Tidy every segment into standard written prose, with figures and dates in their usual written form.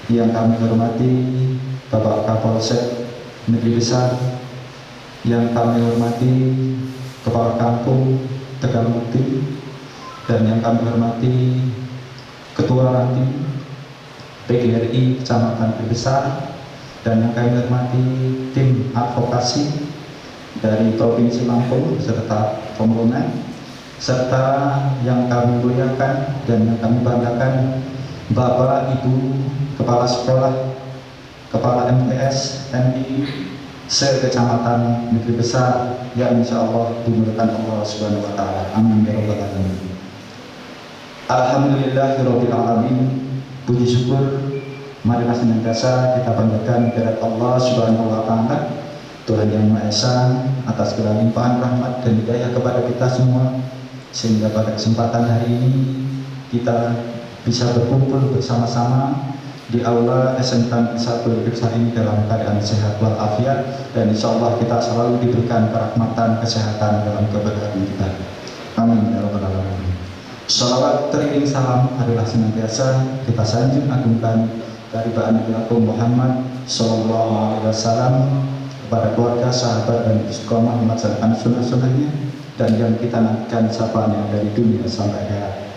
yang kami hormati Bapak Kapolsek Negeri Besar, yang kami hormati Kepala Kampung Tegalmukti, dan yang kami hormati Ketua Ranting PGRI Kecamatan Negeri Besar, dan yang kami hormati tim advokasi dari Provinsi Lampung serta rombongan, serta yang kami muliakan dan yang kami banggakan Bapak Ibu Kepala Sekolah, Kepala MTS, MI se-Kecamatan Negeri Besar yang insya Allah dimuliakan Allah Subhanahu wa Ta'ala. Amin ya Rabbal Alamin. Alhamdulillahirabbil alamin. Puji syukur marilah senantiasa kita panjatkan kehadirat Allah Subhanahu wa Ta'ala, Tuhan yang Maha Esa, atas segala limpahan rahmat dan hidayah kepada kita semua, sehingga pada kesempatan hari ini kita bisa berkumpul bersama-sama di aula SMK Negeri 1 Negeri Besar ini dalam keadaan sehat walafiat, dan insya Allah kita selalu diberikan kerahmatan kesehatan dalam keberadaan kita. Amin ya Rabbal Alamin. Salawat teriring salam adalah senantiasa kita sanjung agungkan dari Nabi Muhammad Sallallahu Alaihi Wasallam kepada keluarga, sahabat, dan istiqomah melaksanakan sunnah-sunnahnya, dan yang kita nantikan sapaannya dari dunia sampai akhirat.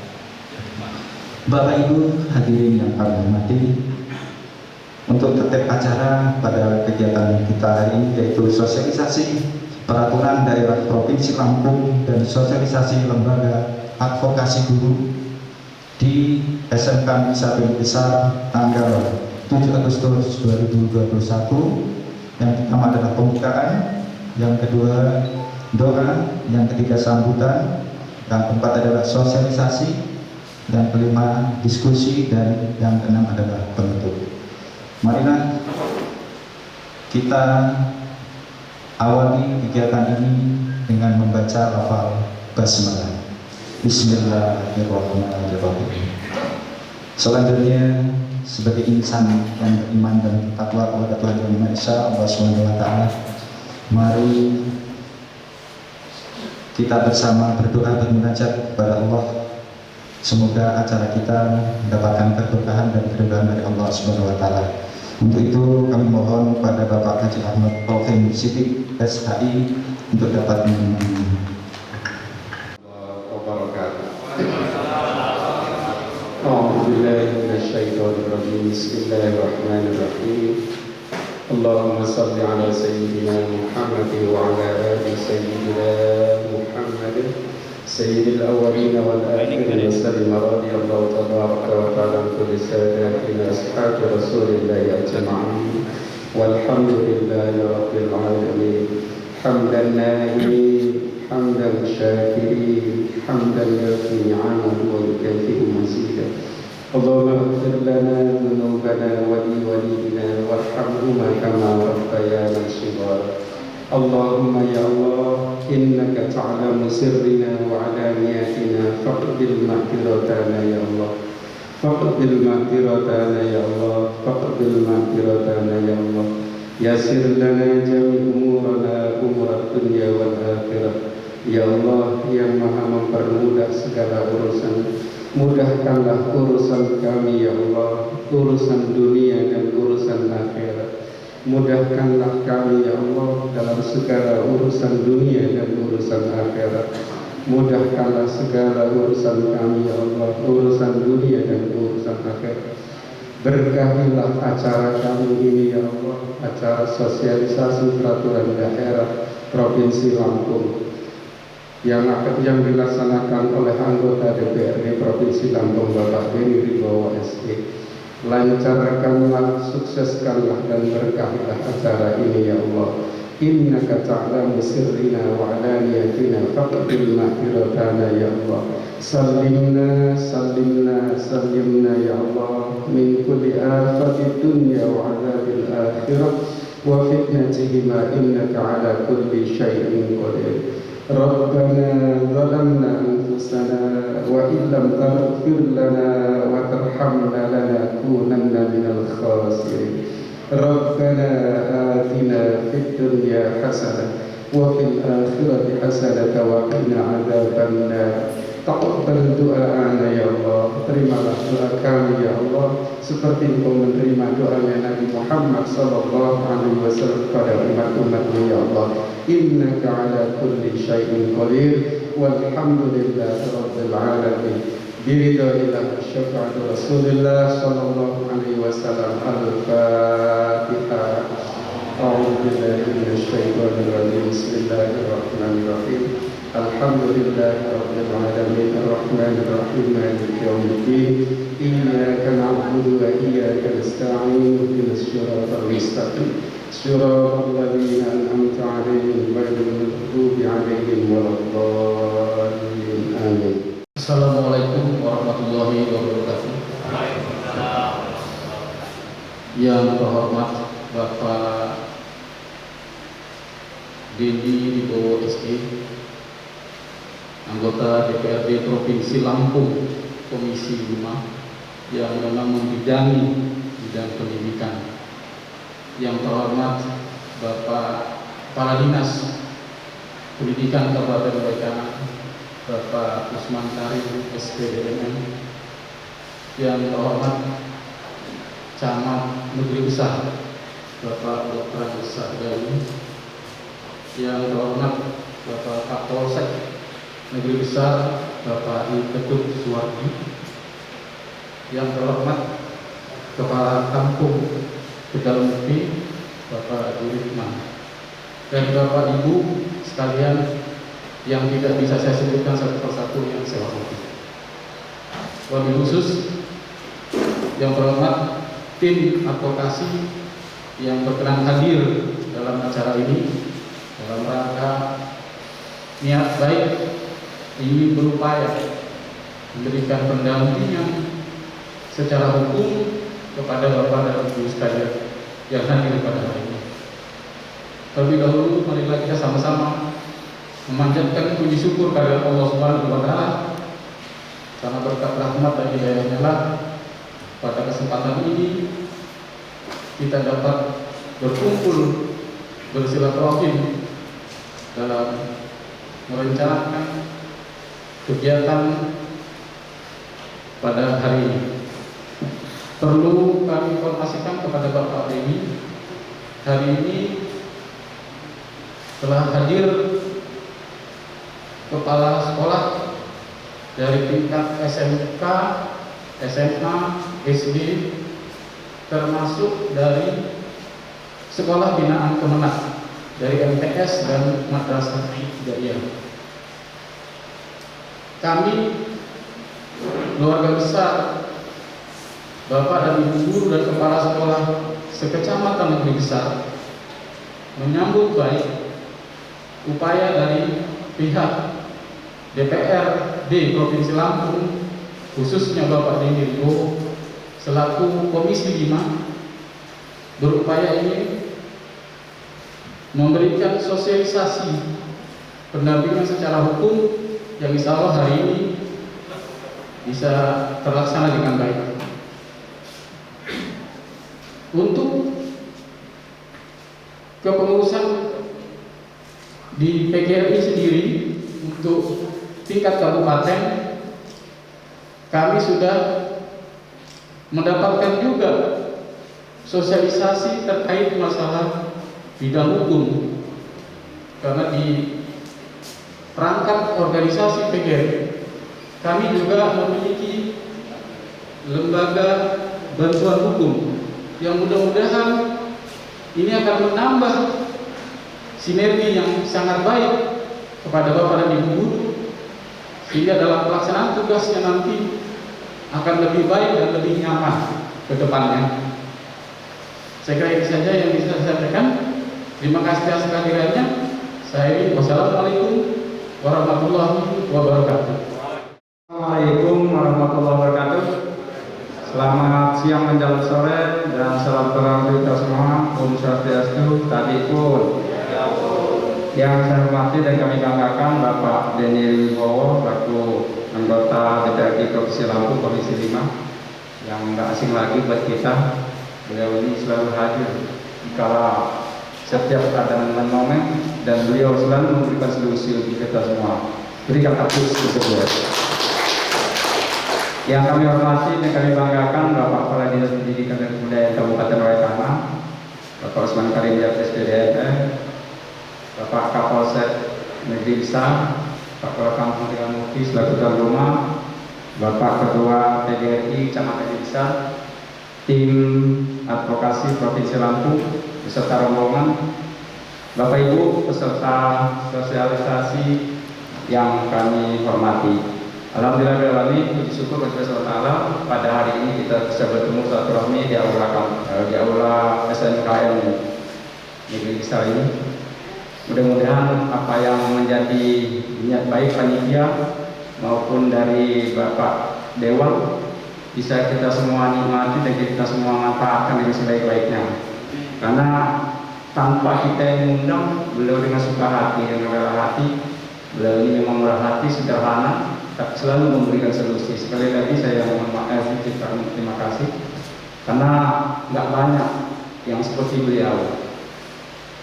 Bapak Ibu hadirin yang kami hormati, untuk tertib acara pada kegiatan kita hari ini yaitu sosialisasi peraturan daerah Provinsi Lampung dan sosialisasi lembaga advokasi guru di SMK Negeri 1 Negeri Besar tanggal 7 Agustus 2021. Yang pertama adalah pembukaan, yang kedua doa, yang ketiga sambutan, yang keempat adalah sosialisasi, yang kelima diskusi, dan yang keenam adalah penutup. Marilah kita awali kegiatan ini dengan membaca lafal basmalah. Bismillahirrahmanirrahim. Selanjutnya, sebagai insan yang beriman dan bertakwa kepada Tuhan Yang Maha Esa, Allah Subhanahu wa Ta'ala, mari kita bersama berdoa bermunajat kepada Allah. Semoga acara kita mendapatkan keberkahan dan keridhaan dari Allah Subhanahu wa Ta'ala. Untuk itu kami mohon pada Bapak Haji Ahmad Taufik Siddiq SHI untuk dapat menyampaikan. Bismillahirrahmanirrahim. Allahumma salli ala sayyidina Muhammad wa ala ali sayyidina Muhammad sayyidil awwalin wal akhirin wa sallim radiyallahu tabaraka wa ta'ala an kulli sadatina ashabi rasulillahi ajma'in walhamdulillahi rabbil alamin. Hamdan na'imin, hamdan syakirin, hamdan yafi ni'amahu wa yukafi'u mazidah. Allahumma ighfir lana dhunubana wa li walidina warhamhuma kama rabbayana shighara. Allahumma ya Allah, innaka ta'lamu sirrina wa alaniyatina faqbil maghfiratana ya Allah. Faqbil maghfiratana ya Allah. Faqbil maghfiratana ya Allah. Yasir lana jami' umurana, umurat dunya wal akhirah. Ya Allah yang maha mempermudah segala urusan, mudahkanlah urusan kami ya Allah, urusan dunia dan urusan akhirat. Mudahkanlah kami ya Allah dalam segala urusan dunia dan urusan akhirat. Mudahkanlah segala urusan kami ya Allah, urusan dunia dan urusan akhirat. Berkahilah acara kami ini ya Allah, acara sosialisasi peraturan daerah Provinsi Lampung yang dilaksanakan oleh anggota DPRD Provinsi Lampung Bapak Beni Ribowo SE. Lancarkanlah, sukseskanlah, dan berkahilah acara ini ya Allah. Innaka ta'lamu sirrina wa alaniyatina faqbil maghfiratana ya Allah. Sallimna, sallimna, sallimna ya Allah min kulli afati dunya wa adzabil akhirah wa fitnatihima innaka ala kulli syai'in qadir. Rabbana zalamna anfusana wa illam taghfir lana wa tarhamna lanakunanna minal khasirin. Rabbana atina fid dunya hasanah wa fil akhirati hasanah wa qina adzabannar. Taqabbal du'a'ana ya Allah. Terimalah doa kami ya Allah, seperti Engkau menerima doanya Nabi Muhammad sallallahu alaihi wasallam pada umat-umatmu ya Allah. Innaka ala kulli syai'in qadir. Walhamdulillahi rabbil alamin. Biridhillah syafa'atu Rasulillah sallallahu alaihi wasallam. Al-Fatihah. A'udzu billahi minasy syaithanir rajim. Bismillahirrahmanirrahim. Alhamdulillahi rabbil alamin. Arrahmanir rahim. Maliki yaumiddin. Iyyaka na'budu wa iyyaka nasta'in. Ihdinas siratal mustaqim. Siratal ladzina an'amta 'alaihim ghairil maghdubi 'alaihim waladdallin. Amin. Assalamualaikum warahmatullahi wabarakatuh. Yang terhormat Bapak Dedi Wibowo SE, anggota DPRD Provinsi Lampung Komisi 5 yang memang membidangi bidang pendidikan. Yang terhormat Bapak Kepala Dinas Pendidikan Kabupaten Bacana Bapak Usman Karim SPDMM, yang terhormat Camat Negeri Besar Bapak Dr. Agus Gayu, yang terhormat Bapak Kapolsek Negeri Besar Bapak I Ketut Suwardi, yang terhormat Kepala Kampung Tegal Mukti Bapak Dirikman, dan Bapak Ibu sekalian yang tidak bisa saya sebutkan satu persatu yang saya hormati. Wabil khusus yang terhormat tim advokasi yang berkenan hadir dalam acara ini dalam rangka niat baik ingin berupaya memberikan pendampingan secara hukum kepada Bapak dan Ibu sekalian yang hadir pada hari ini. Terlebih dahulu marilah kita sama-sama memanjatkan puji syukur kepada Allah Subhanahu wa taala karena berkat rahmat dan hidayahnya lah pada kesempatan ini kita dapat berkumpul bersilaturahim dalam merencanakan kegiatan pada hari ini. Perlu kami informasikan kepada Bapak Dedi, hari ini telah hadir kepala sekolah dari tingkat SMK, SMA, SD, termasuk dari sekolah binaan Kemenak, dari MTS dan Madrasah Ibtidaiyah. Kami keluarga besar Bapak dan Ibu guru dan kepala sekolah sekecamatan Negeri Besar menyambut baik upaya dari pihak DPRD Provinsi Lampung, khususnya Bapak Dedi Wibowo selaku Komisi 5, berupaya ini memberikan sosialisasi pendampingan secara hukum yang insya Allah hari ini bisa terlaksana dengan baik. Untuk kepengurusan di PGRI sendiri untuk tingkat kabupaten, kami sudah mendapatkan juga sosialisasi terkait masalah bidang hukum, karena di perangkat organisasi PGRI kami juga memiliki lembaga bantuan hukum yang mudah-mudahan ini akan menambah sinergi yang sangat baik kepada Bapak dan Ibu guru, sehingga dalam pelaksanaan tugasnya nanti akan lebih baik dan lebih nyaman ke depannya. Saya kira ini saja yang bisa saya sampaikan. Terima kasih atas kehadirannya. Saya wassalamualaikum warahmatullahi wabarakatuh. Assalamualaikum warahmatullahi wabarakatuh. Selamat siang menjelang sore dan salam terang kita semua. Om Swastiastu, Tadi pun. Yang saya hormati dan kami banggakan Bapak Dedi Wibowo selaku anggota DPRD Provinsi Lampung Komisi 5 yang nggak asing lagi buat kita. Beliau ini selalu hadir dikala setiap keadaan dan momen, dan beliau selalu memberikan solusi untuk kita semua. Berikan tepuk tersebut. Yang kami hormati dan kami banggakan Bapak Kepala Dinas Pendidikan dan Kebudayaan Kabupaten Waikana, Bapak Usman Karim SPDN, Bapak Kapolsek Negeri Bisa, Pak Kepala Kampung Dengan Mufti selaku tuan rumah, Bapak Ketua TGRI Kecamatan Bisa, tim advokasi Provinsi Lampung beserta rombongan, Bapak Ibu peserta sosialisasi yang kami hormati. Alhamdulillah, puji syukur kepada Allah, pada hari ini kita bisa bertemu silaturahmi di aula SNKN Negeri Bisa ini. Mudah-mudahan apa yang menjadi niat baik panitia maupun dari Bapak Dewan bisa kita semua nikmati dan kita semua manfaatkan dengan sebaik-baiknya. Karena tanpa kita yang mengundang, beliau dengan suka hati dan rela hati, beliau ini memang murah hati, sederhana, tapi selalu memberikan solusi. Sekali lagi saya mohon maaf, terima kasih, karena nggak banyak yang seperti beliau.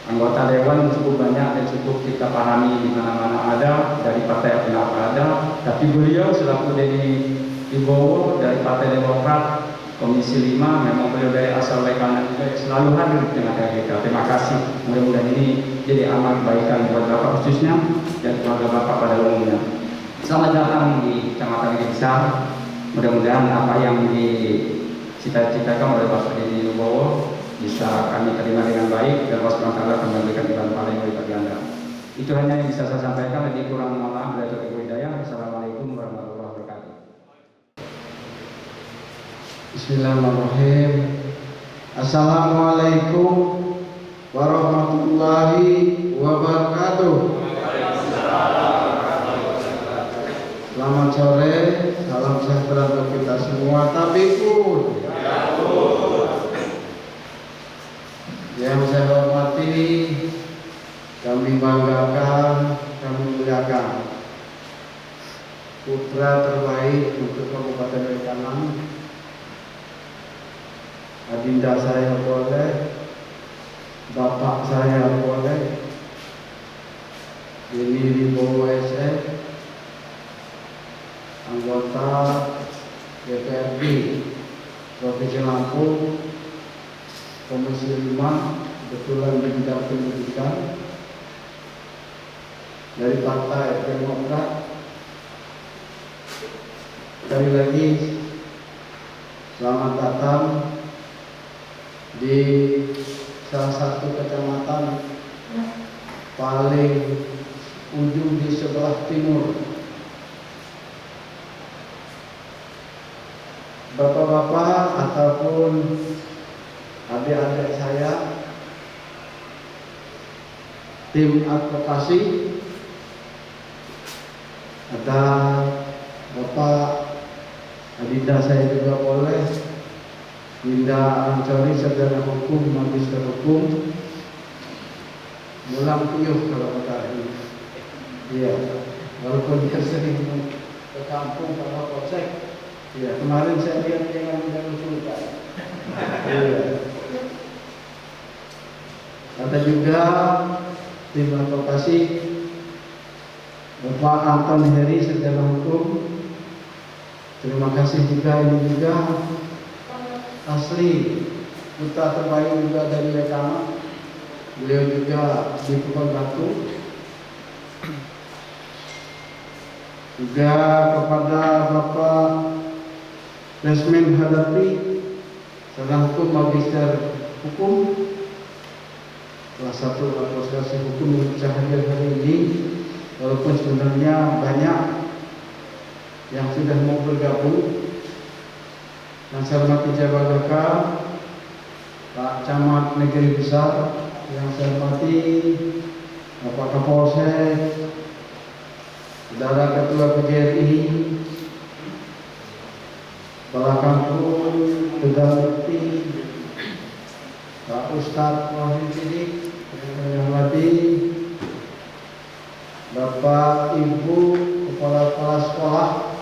Anggota Dewan cukup banyak dan cukup kita pahami di mana-mana ada, dari partai apa ada, tapi beliau selaku dari Ibowo dari Partai Demokrat Komisi 5, memang beliau dari asal Waikana juga selalu hadir di tengah-tengah kita. Terima kasih. Mudah-mudahan ini jadi amal kebaikan buat Bapak khususnya dan keluarga Bapak pada umumnya. Selamat datang di Kecamatan Bisa. Mudah-mudahan apa yang dicita-citakan oleh Bapak Deddy Ibowo bisa kami terima dengan baik dan Allah SWT akan memberikan jalan paling baik bagi Anda. Itu hanya yang bisa saya sampaikan. Lebih kurang mohon maaf. Assalamualaikum warahmatullahi wabarakatuh. Bismillahirrahmanirrahim. Assalamualaikum warahmatullahi wabarakatuh. Selamat sore, salam sejahtera untuk kita semua. Tabikun. Yang saya hormati, kami banggakan, kami muliakan putra terbaik untuk Kabupaten Waikana, adinda saya boleh, bapak saya boleh, ini di bawah SM, anggota DPRD Provinsi Lampung, Komisi 5, kebetulan di bidang pendidikan, dari Partai Demokrat. Sekali lagi selamat datang di salah satu kecamatan paling ujung di sebelah timur. Bapak-bapak ataupun adik-adik saya, tim advokasi, ada Bapak adinda saya juga boleh, Dinda Ancori, sarjana hukum, magister hukum, mulang piuh kalau kata ini. Iya, walaupun dia sering ke kampung kalau polsek. Iya, kemarin saya lihat dia ngambil sultan. Iya. Ada juga tim advokasi Bapak Anton Heri, sarjana hukum. Terima kasih juga, ini juga asli putra terbaik juga dari Waikana. Beliau juga di Pukul Batu. Juga kepada Bapak Resmen Hadapi, sarjana hukum, magister hukum, salah satu asosiasi hukum yang bisa hadir hari ini, walaupun sebenarnya banyak yang sudah mau bergabung. Yang saya hormati Jabagaka, Pak Camat Negeri Besar, yang saya hormati Bapak Kapolsek, Saudara Ketua PGRI, Kepala Kampung, Ketua Mufti, Pak Ustadz Wahid Sidik, yang saya hormati Bapak Ibu Kepala sekolah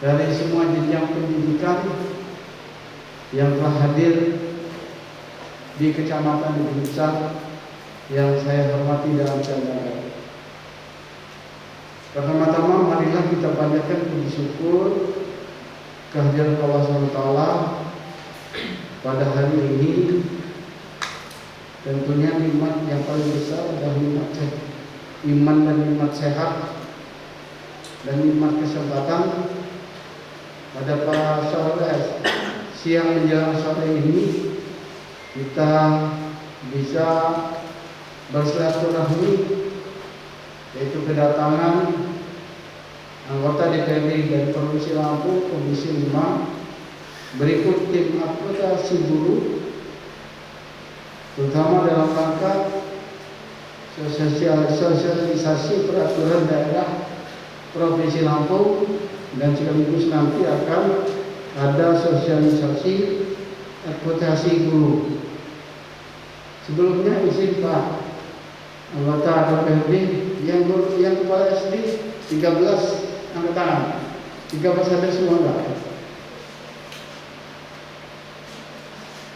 dari semua jenjang pendidikan yang telah hadir di Kecamatan Negeri Besar yang saya hormati dalam acara. Pertama-tama marilah kita panjatkan puji syukur kehadirat Allah SWT pada hari ini. Tentunya nikmat yang paling besar adalah nikmat iman dan nikmat sehat dan nikmat kesempatan pada sore siang menjelang sore ini kita bisa bersilaturahmi, yaitu kedatangan anggota DPRD dari Provinsi Lampung, Komisi 5, berikut tim advokasi buruh, terutama dalam rangka sosialisasi peraturan daerah Provinsi Lampung, dan sekaligus nanti akan ada sosialisasi advokasi buruh. Sebelumnya izin Pak anggota DPRD yang kepala SD 13 angkat tangan. 13 ada semua enggak?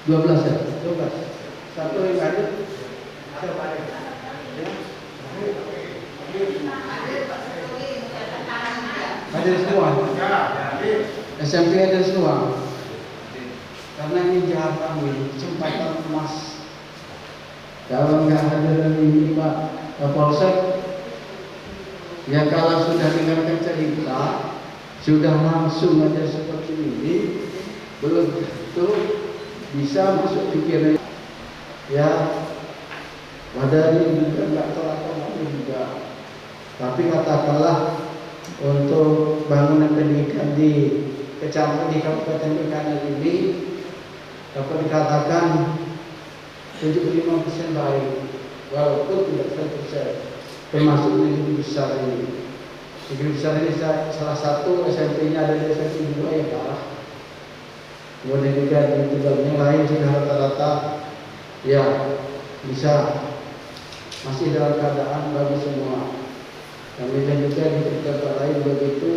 12 ya? 12. Satu yang ada. Ada semua. SMP ada semua. Karena ini jahat kami, kesempatan emas. Kalau nggak ada dari ini Pak Kapolsek, ya kalau sudah dengarkan cerita, sudah langsung aja seperti ini, belum tentu bisa masuk pikiran. Ya, pada ini juga nggak telat juga. Tapi katakanlah untuk bangunan pendidikan di kecamatan di Kabupaten Bengkulu ini dapat dikatakan 75% baik, walaupun tidak 100%, termasuk negeri besar ini. Negeri besar ini salah satu SMP-nya ada di SMP 2 yang kalah. Kemudian juga di yang lain sudah rata-rata ya bisa masih dalam keadaan bagus semua. Kemudian juga di tempat lain begitu.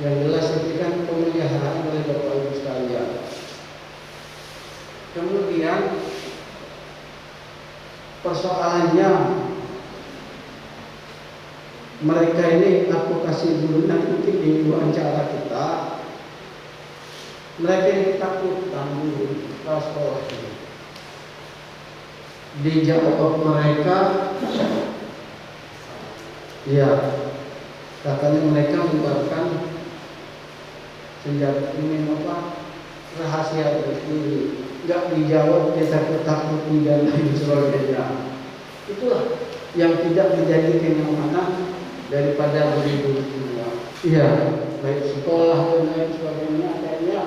Yang jelas ini kan pemeliharaan oleh Bapak Ibu sekalian. Kemudian persoalannya mereka ini advokasi buruh, nanti mungkin di wawancara kita, mereka ini ketakutan dulu ke sekolah ini. Dijawab mereka, ya katanya mereka mengeluarkan senjata ini apa rahasia tersendiri. Nggak dijawab, dia takut dan lain sebagainya. Itulah yang tidak menjadi kenyamanan daripada beribu semua. Iya, baik sekolah dan lain sebagainya kayaknya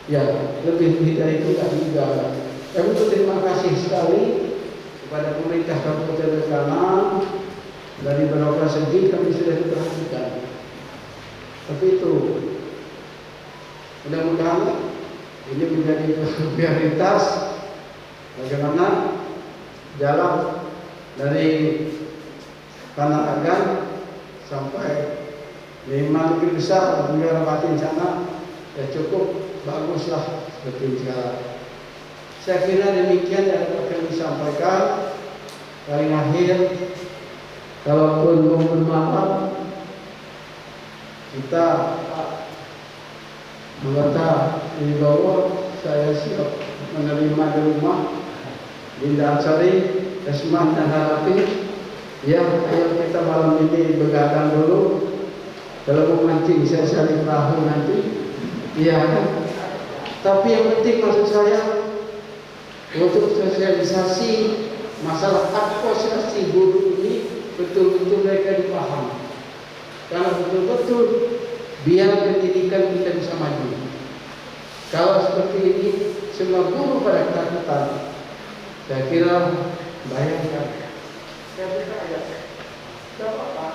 ya lebih dari itu kan juga. Kami berterima kasih sekali kepada pemerintah Kabupaten Bengkulu dari beberapa segi kami sudah diperhatikan. Tapi itu mudah-mudahan ini menjadi prioritas bagaimana jalan dari Panaragan sampai lima negeri besar negara batin sana ya cukup baguslah seperti sekarang. Saya kira demikian yang akan disampaikan. Paling akhir, kalaupun momen malam kita anggota di bawah, saya siap menerima di rumah Dinda Ansari, Desman dan Harapi. Ya, ayo kita malam ini begadang dulu. Kalau mau mancing saya cari perahu nanti. Iya kan? Tapi yang penting maksud saya untuk sosialisasi masalah advokasi buruh ini betul-betul mereka dipahami. Karena betul-betul biar pendidikan kita bisa maju. Kalau seperti ini semua guru pada ketakutan, saya kira bayangkan. Saya bertanya, berapa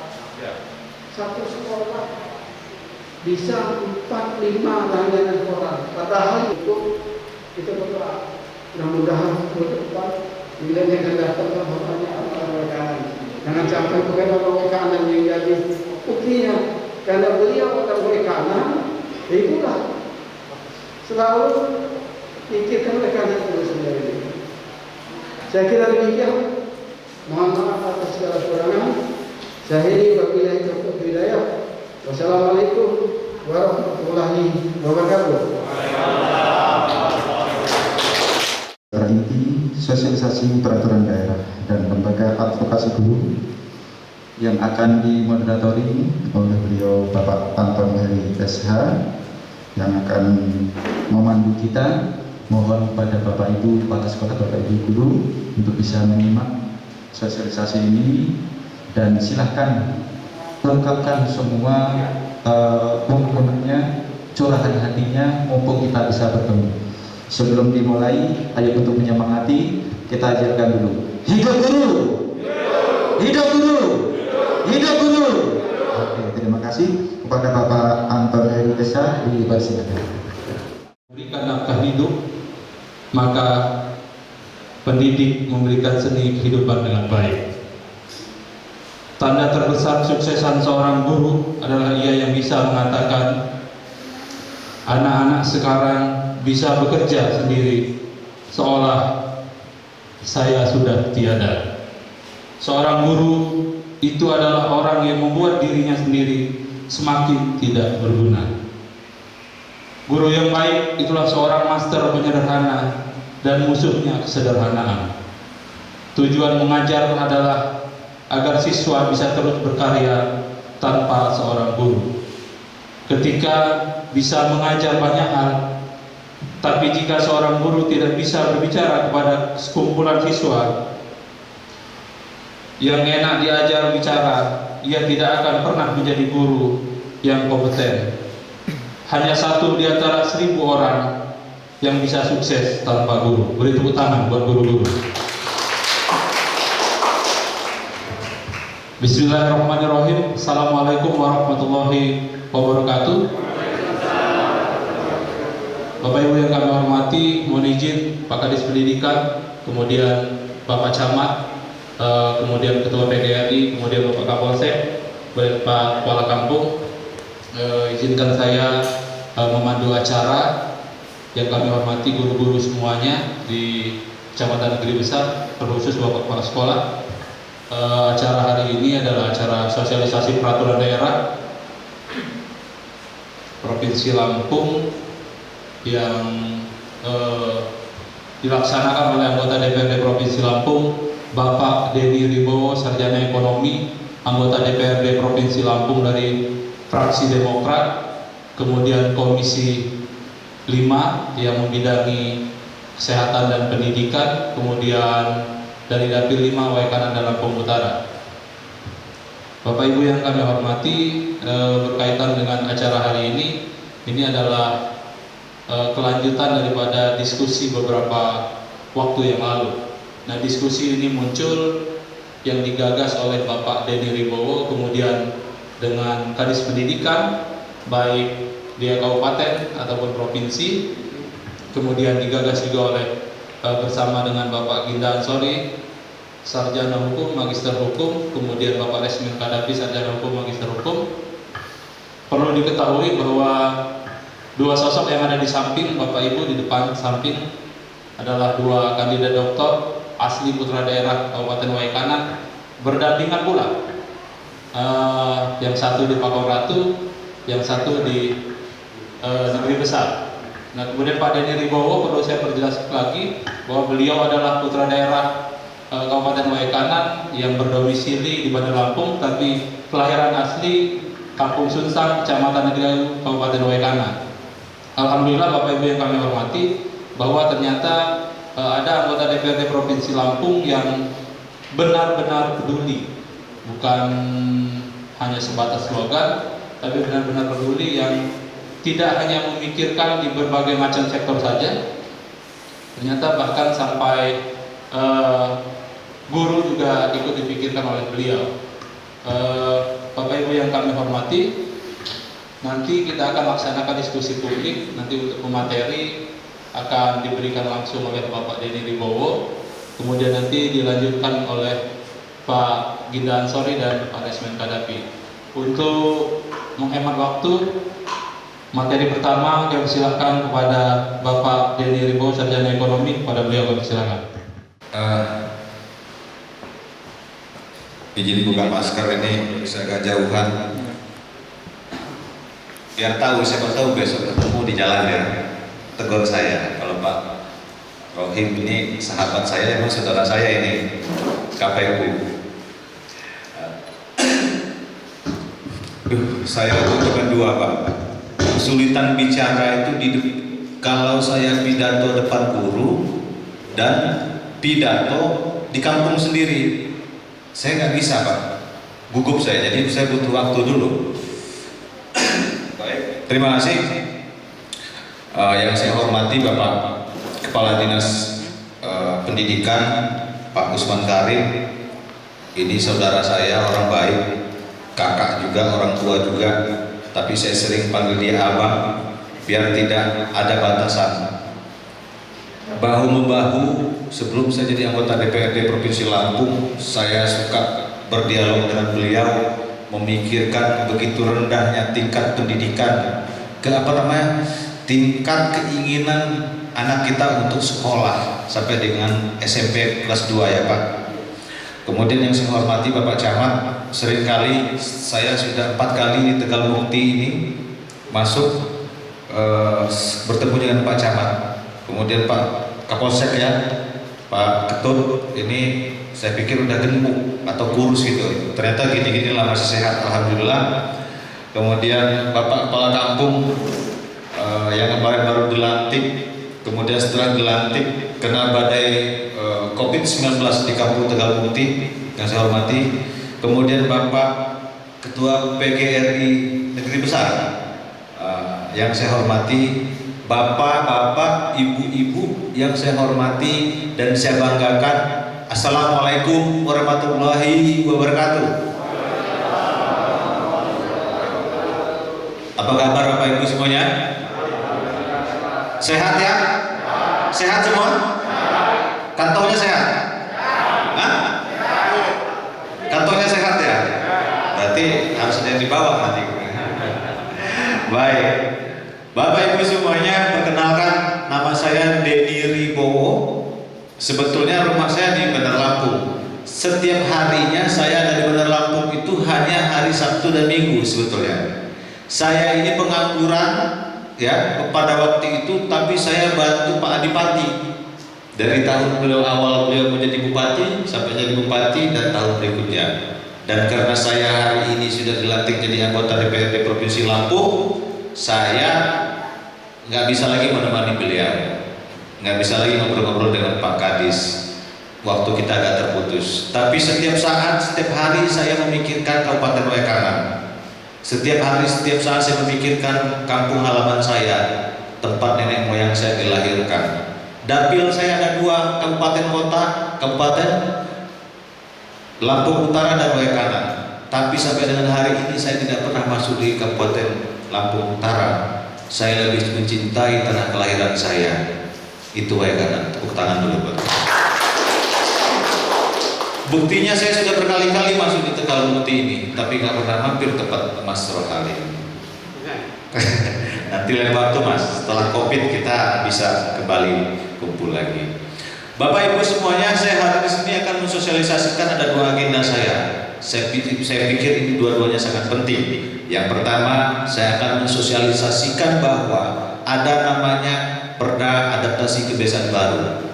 satu sekolah bisa 4-5 langganan orang. Padahal itu kita berdoa. Mudah-mudahan ke depan bila yang akan datang bapaknya orang kanan. Jangan sampai bukan orang kanan yang jadi buktinya. Karena beliau orang kanan, itulah selalu pikirkan oleh kanan itu sendiri. Saya kira demikian. Mohon maaf atas segala kekurangan. Saya akhiri wabillahi taufiq wal hidayah. Wassalamualaikum warahmatullahi wabarakatuh. Secara inti sosialisasi peraturan daerah dan lembaga advokasi guru yang akan dimoderatori oleh beliau Bapak Anton Heri SH yang akan memandu kita. Mohon pada Bapak Ibu kepala sekolah, Bapak Ibu guru untuk bisa menyimak sosialisasi ini dan silahkan lengkapkan semua unek-uneknya, curahan hatinya mumpung kita bisa bertemu. Sebelum dimulai, ayo untuk menyemangati, kita ajarkan dulu. Hidup guru! Hidup guru! Hidup guru! Oke, terima kasih kepada Bapak Anton Heri Desa, dipersilakan. Memberikan nafkah hidup, maka pendidik memberikan seni kehidupan dengan baik. Tanda terbesar suksesan seorang guru adalah ia yang bisa mengatakan anak-anak sekarang bisa bekerja sendiri seolah saya sudah tiada. Seorang guru itu adalah orang yang membuat dirinya sendiri semakin tidak berguna. Guru yang baik itulah seorang master penyederhana dan musuhnya kesederhanaan. Tujuan mengajar adalah agar siswa bisa terus berkarya tanpa seorang guru. Ketika bisa mengajar banyak hal, tapi jika seorang guru tidak bisa berbicara kepada sekumpulan siswa yang enak diajar bicara, ia tidak akan pernah menjadi guru yang kompeten. Hanya satu di antara 1000 orang yang bisa sukses tanpa guru. Beri tepuk tangan buat guru-guru. Bismillahirrahmanirrahim. Assalamualaikum warahmatullahi wabarakatuh. Bapak Ibu yang kami hormati, mohon izin Pak Kadis Pendidikan, kemudian Bapak Camat, kemudian Ketua PGRI, kemudian Bapak Kapolsek, Pak Kepala Kampung, izinkan saya memandu acara. Yang kami hormati guru-guru semuanya di Kecamatan Negeri Besar, terkhusus Bapak Kepala Sekolah. Acara hari ini adalah acara sosialisasi peraturan daerah Provinsi Lampung yang dilaksanakan oleh anggota DPRD Provinsi Lampung, Bapak Denny Ribowo, Sarjana Ekonomi, anggota DPRD Provinsi Lampung dari fraksi Demokrat, kemudian Komisi 5 yang membidangi kesehatan dan pendidikan, kemudian dari Dapil 5 Waikanan dan Lampung Utara. Bapak Ibu yang kami hormati, berkaitan dengan acara hari ini adalah kelanjutan daripada diskusi beberapa waktu yang lalu. Nah, diskusi ini muncul yang digagas oleh Bapak Denny Ribowo, kemudian dengan Kadis Pendidikan, baik dia kabupaten ataupun provinsi, kemudian digagas juga oleh bersama dengan Bapak Ginda Ansori, Sarjana Hukum, Magister Hukum, kemudian Bapak Resmin Kadapi, Sarjana Hukum, Magister Hukum. Perlu diketahui bahwa dua sosok yang ada di samping Bapak Ibu, di depan samping adalah dua kandidat doktor asli putra daerah Kabupaten Waikanan, berdampingan pula. Yang satu di Pakau Ratu, yang satu di Negeri Besar. Nah, kemudian Pak Denny Ribowo, perlu saya perjelas lagi bahwa beliau adalah putra daerah Kabupaten Waikanan yang berdomisili di Bandar Lampung, tapi kelahiran asli Kampung Sunsang, Kecamatan Negeri Kabupaten Waikanan. Alhamdulillah Bapak Ibu yang kami hormati, bahwa ternyata ada anggota DPRD Provinsi Lampung yang benar-benar peduli, bukan hanya sebatas slogan, tapi benar-benar peduli, yang tidak hanya memikirkan di berbagai macam sektor saja. Ternyata bahkan sampai guru juga ikut dipikirkan oleh beliau. Bapak Ibu yang kami hormati, nanti kita akan laksanakan diskusi publik. Nanti untuk pemateri akan diberikan langsung oleh Bapak Denny Ribowo, kemudian nanti dilanjutkan oleh Pak Ginda Ansori dan Pak Resmen Kadapi. Untuk menghemat waktu, materi pertama kami silakan kepada Bapak Denny Ribowo, Sarjana Ekonomi. Kepada beliau kami silakan. izin buka masker ini bisa agak jauhan. Biar tahu, siapa tahu besok ketemu di jalan ya. Tegur saya, kalau Pak Rohim ini sahabat saya, emang saudara saya ini, KPU. Saya itu bukan dua Pak. Kesulitan bicara itu kalau saya pidato depan guru dan pidato di kampung sendiri, saya nggak bisa Pak, gugup saya, jadi saya butuh waktu dulu. Baik, terima kasih. Yang saya hormati Bapak Kepala Dinas Pendidikan Pak Usman Karim, ini saudara saya, orang baik, kakak juga, orang tua juga, tapi saya sering panggil dia abang biar tidak ada batasan. Bahu membahu, sebelum saya jadi anggota DPRD Provinsi Lampung, saya suka berdialog dengan beliau, memikirkan begitu rendahnya tingkat pendidikan, tingkat keinginan anak kita untuk sekolah sampai dengan SMP kelas 2 ya Pak. Kemudian yang saya hormati Bapak Camat, seringkali saya sudah 4 kali di Tegalmukti ini masuk bertemu dengan Pak Camat. Kemudian Pak Kapolsek ya, Pak Ketut, ini saya pikir udah gemuk atau kurus gitu. Ternyata gini-gini lah, masih sehat, alhamdulillah. Kemudian Bapak Kepala Kampung yang kemarin baru dilantik, kemudian setelah dilantik kena badai COVID-19 di Kampung Tegalmukti yang saya hormati. Kemudian Bapak Ketua PGRI Negeri Besar yang saya hormati, bapak-bapak, ibu-ibu yang saya hormati dan saya banggakan. Assalamualaikum warahmatullahi wabarakatuh. Apa kabar Bapak Ibu semuanya? Sehat ya? Sehat semua? Kantongnya sehat? Hah? Kantongnya sehat ya? Berarti harus ada yang dibawa nanti. Baik, Bapak Ibu semuanya, perkenalkan, nama saya Denny Ribowo. Sebetulnya rumah saya di Bandar Lampung. Setiap harinya saya ada di Bandar Lampung itu hanya hari Sabtu dan Minggu sebetulnya. Saya ini pengangguran ya pada waktu itu, tapi saya bantu Pak Adipati dari tahun awal beliau menjadi bupati sampai jadi bupati dan tahun berikutnya. Dan karena saya hari ini sudah dilantik jadi anggota DPRD Provinsi Lampung, saya nggak bisa lagi menemani beliau, nggak bisa lagi ngobrol-ngobrol dengan Pak Kadis. Waktu kita agak terputus. Tapi setiap saat, setiap hari saya memikirkan Kabupaten Waikanan. Setiap hari, setiap saat saya memikirkan kampung halaman saya, tempat nenek moyang saya dilahirkan. Dapil saya ada 2 kabupaten kota, Kabupaten Lampung Utara dan Waikanan. Tapi sampai dengan hari ini saya tidak pernah masuk di Kabupaten Lampung Utara. Saya lebih mencintai tanah kelahiran saya. Itu Waikanan. Tepuk tangan dulu Pak. Buktinya saya sudah berkali-kali masuk di Tegalmukti ini, tapi nggak pernah mampir tempat Mas Rohali. Nanti lain waktu Mas, setelah COVID kita bisa kembali kumpul lagi. Bapak Ibu semuanya, saya hari di sini akan mensosialisasikan ada 2 agenda saya. Saya pikir ini dua-duanya sangat penting. Yang pertama, saya akan mensosialisasikan bahwa ada namanya Perda Adaptasi Kebiasaan Baru,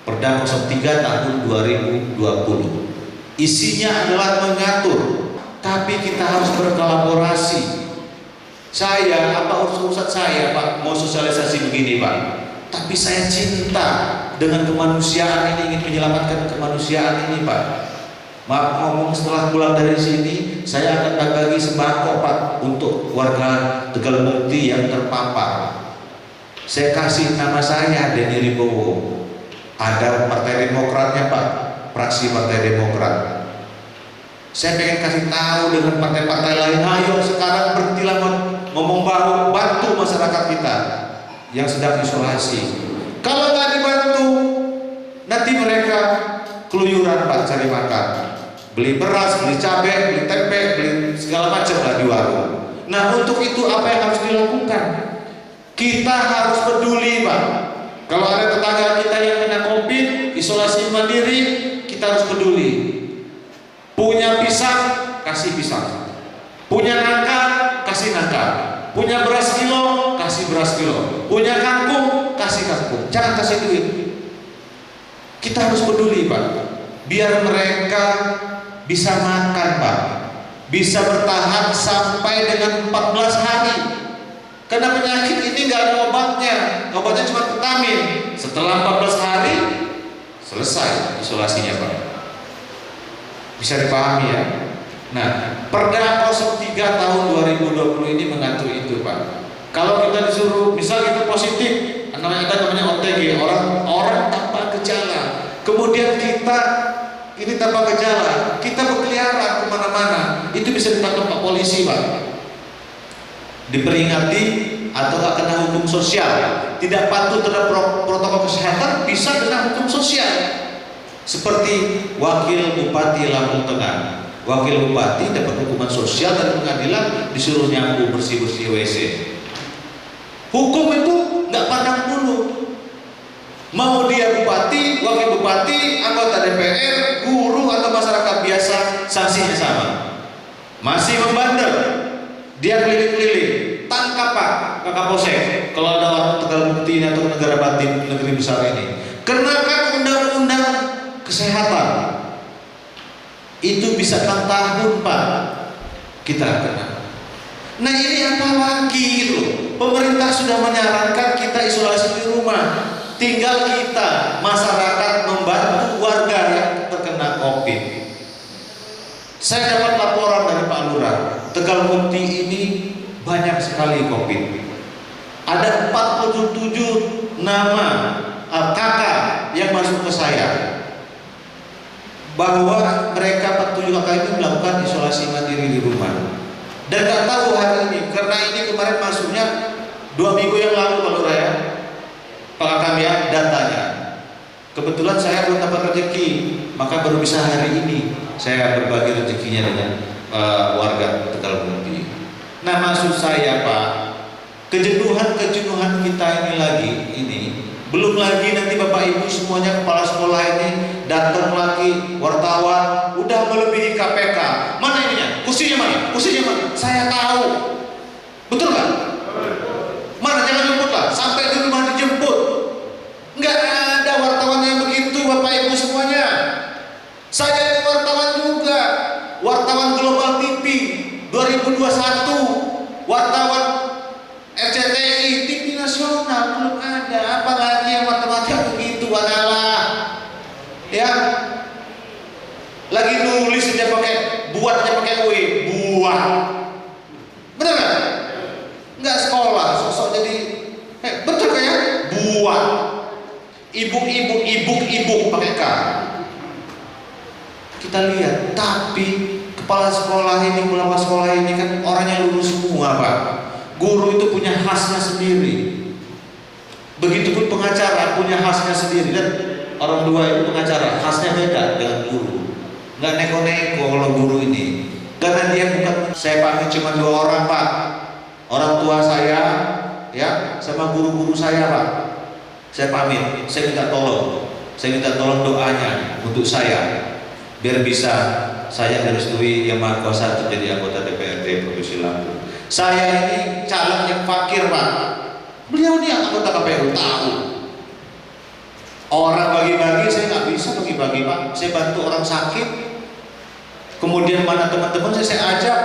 Perda 03 tahun 2020. Isinya adalah mengatur, tapi kita harus berkolaborasi. Saya, apa urusan saya Pak, mau sosialisasi begini Pak, tapi saya cinta dengan kemanusiaan ini, ingin menyelamatkan kemanusiaan ini Pak. Maaf ngomong, setelah pulang dari sini saya akan bagi sembako Pak untuk warga Tegalmukti yang terpapar. Saya kasih nama saya Denny Ribowo. Ada Partai Demokratnya Pak, fraksi Partai Demokrat. Saya pengen kasih tahu dengan partai-partai lain, ayo sekarang berhentilah ngomong baru, bantu masyarakat kita yang sedang isolasi. Kalau nggak dibantu, nanti mereka keluyuran Pak cari makan, beli beras, beli cabai, beli tempe, beli segala macam lah di warung. Nah untuk itu apa yang harus dilakukan? Kita harus peduli Pak. Kalau ada tetangga kita yang kena COVID, isolasi mandiri, kita harus peduli. Punya pisang, kasih pisang. Punya nangka, kasih nangka. Punya beras kilo, kasih beras kilo. Punya kangkung, kasih kangkung. Jangan kasih duit. Kita harus peduli, Pak. Biar mereka bisa makan, Pak. Bisa bertahan sampai dengan 14 hari. Karena penyakit ini nggak ada obatnya. Obatnya cuma vitamin. Setelah 14 hari selesai isolasinya, Pak. Bisa dipahami ya. Nah, Perda 03 tahun 2020 ini mengatur itu, Pak. Kalau kita disuruh, misal kita positif, namanya OTG, orang tanpa gejala. Kemudian kita ini tanpa gejala, kita berkeliaran kemana-mana, itu bisa ditangkap Pak polisi, Pak. Diperingati atau tak kena hukum sosial. Tidak patuh terhadap protokol kesehatan bisa kena hukum sosial. Seperti Wakil Bupati Lampung Tengah. Wakil Bupati dapat hukuman sosial dari pengadilan, disuruh nyapu bersih-bersih WC. Hukum itu nggak pandang bulu. Mau dia bupati, wakil bupati, anggota DPR, guru atau masyarakat biasa, sanksinya sama. Masih membandel, dia keliling-keliling, tangkap Pak Kakak Polsek. Kalau ada orang Tegalbukti atau negara batin negeri besar ini, kenakan undang-undang kesehatan. Itu bisa 6 tahun, Pak. Kita kena. Nah, ini apa lagi loh? Pemerintah sudah menyarankan kita isolasi di rumah. Tinggal kita masyarakat membantu warga yang terkena COVID. Saya dapat laporan dari Pak Lurah, Tegalbukti ini banyak sekali COVID. Ada 47 nama kakak yang masuk ke saya, bahwa mereka 47 kakak itu melakukan isolasi mandiri di rumah. Dan nggak tahu hari ini, karena ini kemarin masuknya 2 minggu yang lalu Pak Lurah ya, Pak kami ya datanya. Kebetulan saya belum dapat rezeki, maka baru bisa hari ini saya berbagi rezekinya dengan warga Tegalbukti. Nah, maksud saya Pak, kejenuhan kita ini belum lagi nanti Bapak Ibu semuanya kepala sekolah ini datang lagi, wartawan udah melebihi KPK. Mana ininya? Kursinya mana? Saya tahu. Betul nggak? Mana, jangan jemput lah, sampai di rumah dijemput. Nggak ada wartawan yang begitu, Bapak Ibu semuanya. Saya ini wartawan juga, wartawan Global TV 2021, wartawan RCTI, TV nasional, belum ada. Apalagi yang matematika begitu adalah ya, lagi nulis aja pakai W, buah. Betul nggak? Nggak sekolah, sosok jadi betul kan ya? Buah. Ibu pakai K. Kita lihat, tapi kepala sekolah ini, ulama sekolah ini kan orangnya lulus semua, Pak. Guru itu punya khasnya sendiri. Begitupun pengacara punya khasnya sendiri, dan orang tua itu pengacara khasnya beda dengan guru. Nggak neko-neko kalau guru ini, karena dia bukan, saya panggil cuma 2 orang Pak, orang tua saya ya sama guru-guru saya Pak. Saya pamit, saya minta tolong doanya untuk saya, biar bisa saya direstui Yang Maha Kuasa untuk jadi anggota DPRD Provinsi Lampung. Saya ini caleg yang fakir Pak. Beliau ini anggota KPU, tahu. Orang bagi-bagi, saya nggak bisa bagi-bagi Pak. Saya bantu orang sakit. Kemudian mana teman-teman saya ajak.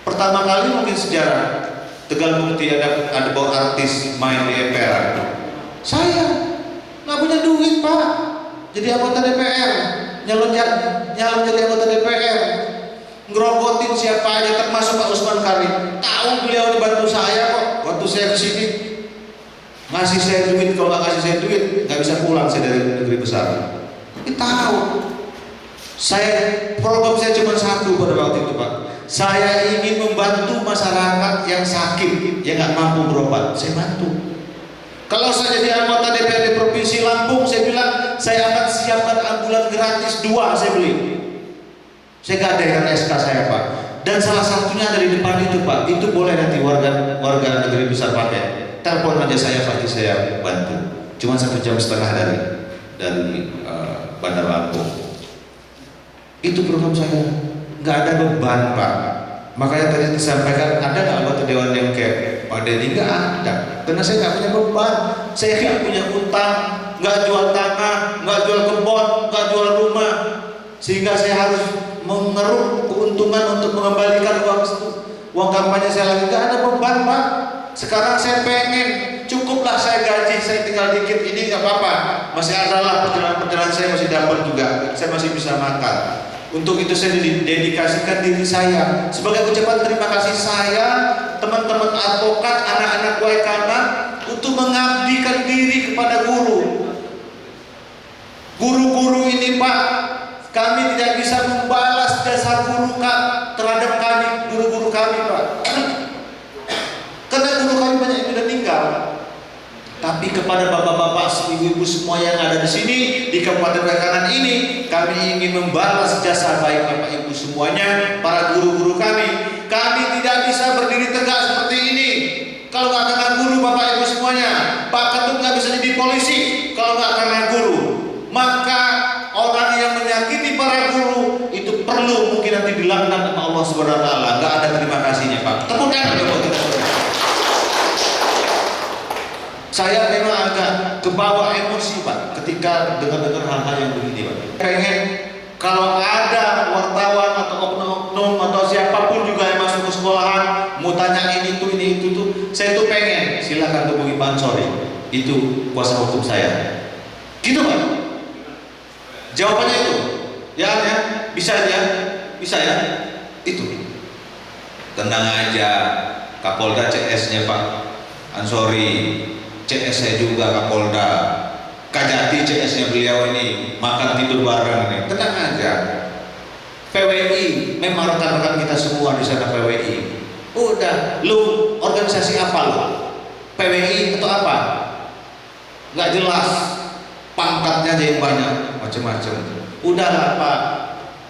Pertama kali mungkin sejarah Tegalbukti ada bawa artis main di MPR. Saya nggak punya duit Pak, jadi anggota DPR, nyalon jadi anggota DPR, ngerogotin siapa aja termasuk Pak Usman Karim. Tahu beliau dibantu saya kok waktu saya kesini, ngasih saya duit. Kalau nggak ngasih saya duit nggak bisa pulang saya dari negeri besar. Ini tahu. Program saya cuma satu pada waktu itu Pak. Saya ingin membantu masyarakat yang sakit, yang nggak mampu berobat. Saya bantu. Kalau saya jadi anggota DPRD Provinsi Lampung, saya bilang saya akan siapkan ambulan gratis 2 saya beli. Saya gadekan SK saya Pak. Dan salah satunya dari depan itu Pak, itu boleh nanti warga negeri besar pakai. Telepon aja saya, pasti saya bantu. Cuma 1,5 jam dari Bandar Lampung. Itu program saya, nggak ada beban Pak. Makanya tadi disampaikan, ada nggak anggota dewan yang kayak Pak Dedi? Nggak ada, karena saya nggak punya beban, saya nggak punya utang, nggak jual tanah, nggak jual kebun, nggak jual rumah, sehingga saya harus mengeruk keuntungan untuk mengembalikan uang kampanye saya lagi. Nggak ada beban Pak. Sekarang saya pengen, cukuplah saya gaji, saya tinggal dikit ini nggak apa-apa, masih ada lah perjalanan saya masih dapat juga, saya masih bisa makan. Untuk itu saya dedikasikan diri saya sebagai ucapan terima kasih saya, teman-teman advokat, anak-anak Waikana, untuk mengabdikan diri kepada guru. Guru-guru ini Pak, kami tidak bisa membalas jasa guru terhadap kami, guru-guru kami Pak. Karena guru kami banyak yang sudah tinggal. Tapi kepada bapak-bapak, ibu-ibu semua yang ada di sini di Kabupaten Waikanan ini, kami ingin membalas jasa baik bapak ibu semuanya, para guru-guru kami. Kami tidak bisa berdiri tegak seperti ini kalau nggak karena guru bapak ibu semuanya. Pak Ketut nggak bisa jadi polisi kalau nggak karena guru. Maka orang yang menyakiti para guru itu perlu mungkin nanti dilaknat sama Allah Subhanahu Wa Taala. Nggak ada terima kasihnya Pak. Tepuk tangan buat kita. Saya memang agak kebawa emosi Pak ketika dengar hal-hal yang begini Pak. Pengen kalau ada wartawan atau oknum atau siapapun juga yang masuk ke sekolahan mau tanya ini itu, saya tuh pengen silakan hubungi Pak Ansori, itu kuasa hukum saya. Gitu Pak. Jawabannya itu, ya, bisa ya, itu. Tenang aja, Kapolda CS-nya Pak Ansori. CS saya juga Kapolda, Kajati CS-nya beliau ini, makan tidur bareng ini, tenang aja. PWI, memang rekan-rekan kita semua di sana PWI. Udah, lu organisasi apa lu? PWI atau apa? Nggak jelas, pangkatnya aja yang banyak, macam-macam. Udahlah Pak,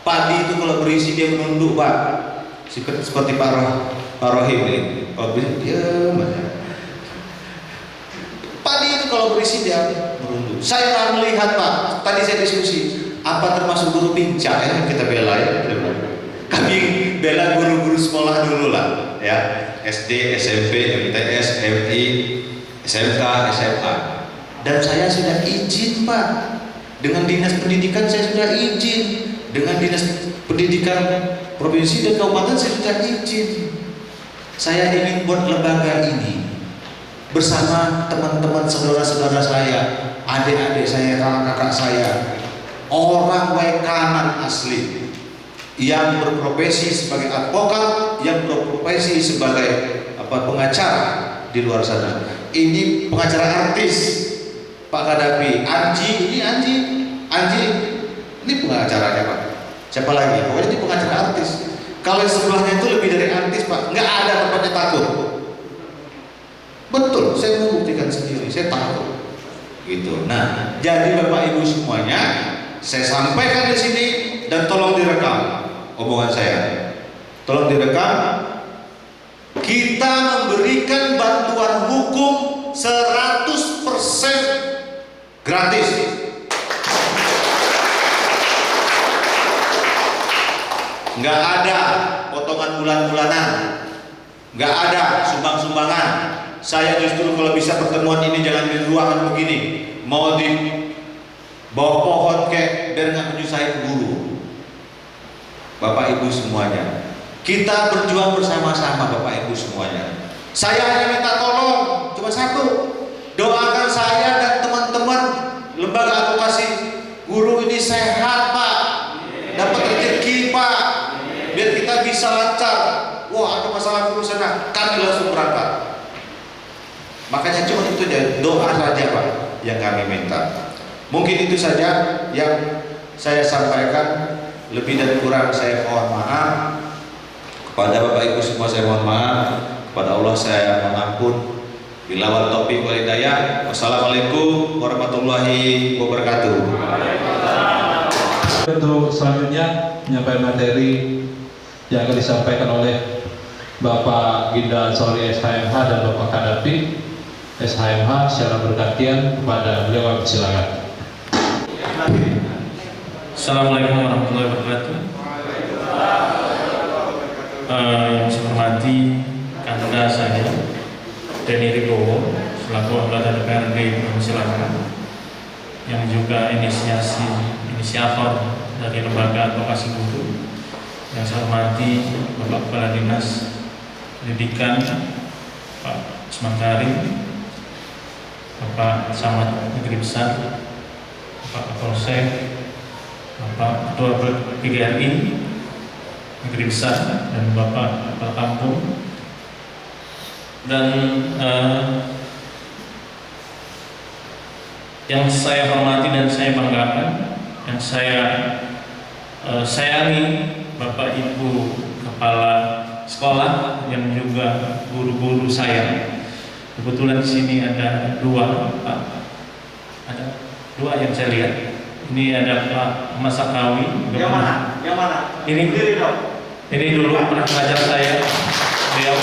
padi itu kalau berisi dia menunduk Pak, seperti Pak Rohim ini, kalau berisi diam aja. Padi itu kalau berisi dia merunduk. Saya pernah melihat Pak, tadi saya diskusi, apa termasuk guru pincak yang kita bela ya? Kami bela guru-guru sekolah dulu lah, ya, SD, SMP, MTS, MI, SMK, SMA. Dan saya sudah izin Pak, dengan dinas pendidikan saya sudah izin, dengan dinas pendidikan provinsi dan kabupaten saya sudah izin. Saya ingin buat lembaga ini bersama teman-teman saudara-saudara saya, adik-adik saya, kakak-kakak saya, orang Waikanan asli yang berprofesi sebagai advokat, yang berprofesi sebagai pengacara di luar sana. Ini pengacara artis Pak Kadapi, Anji, ini pengacaranya Pak. Siapa lagi? Pokoknya ini pengacara artis. Kalau sebelahnya itu lebih dari artis Pak, nggak ada tempatnya takut. Betul, saya membuktikan sendiri, saya tahu. Gitu. Nah, jadi Bapak Ibu semuanya, saya sampaikan di sini dan tolong direkam omongan saya. Tolong direkam. Kita memberikan bantuan hukum 100% gratis. Nggak ada potongan bulan-bulanan, nggak ada sumbang-sumbangan. Saya justru kalau bisa pertemuan ini jangan di ruangan begini, mau di bawah pohon kayak biar nggak menyusahin guru. Bapak Ibu semuanya, kita berjuang bersama-sama Bapak Ibu semuanya. Saya hanya minta tolong cuma satu, doakan saya dan teman-teman lembaga advokasi guru ini sehat Pak, dapat rezeki Pak, biar kita bisa lancar. Wah, ada masalah guru sana, kami langsung berangkat. Makanya cuma itu aja, doa saja Pak yang kami minta. Mungkin itu saja yang saya sampaikan. Lebih dan kurang saya mohon maaf. Kepada Bapak Ibu semua saya mohon maaf. Kepada Allah saya mengampun. Bila wal taufiq wal hidayah. Wassalamualaikum warahmatullahi wabarakatuh. Untuk selanjutnya menyampaikan materi yang akan disampaikan oleh Bapak Ginda Ansori SHMH dan Bapak Kadapi SHMH secara bergantian. Kepada beliau silakan. Assalamualaikum warahmatullahi wabarakatuh. Yang saya hormati Kanda saya Denny Ribowo selaku anggota DPRD Provinsi Lampung, yang juga inisiator dari lembaga advokasi guru. Yang saya hormati Bapak Kepala Dinas Pendidikan Pak Usman Karim, Bapak Camat Negeri Besar, Bapak Kapolsek, Bapak Ketua PGRI Negeri Besar, dan Bapak Kepala Kampung, dan yang saya hormati dan saya banggakan, yang saya sayangi, Bapak Ibu Kepala Sekolah yang juga guru-guru saya. Kebetulan di sini ada dua, Pak. Ada dua yang saya lihat. Ini ada Pak Masakawi. Yang mana? Yang mana? Ini Ini dulu pernah mengajar saya, beliau.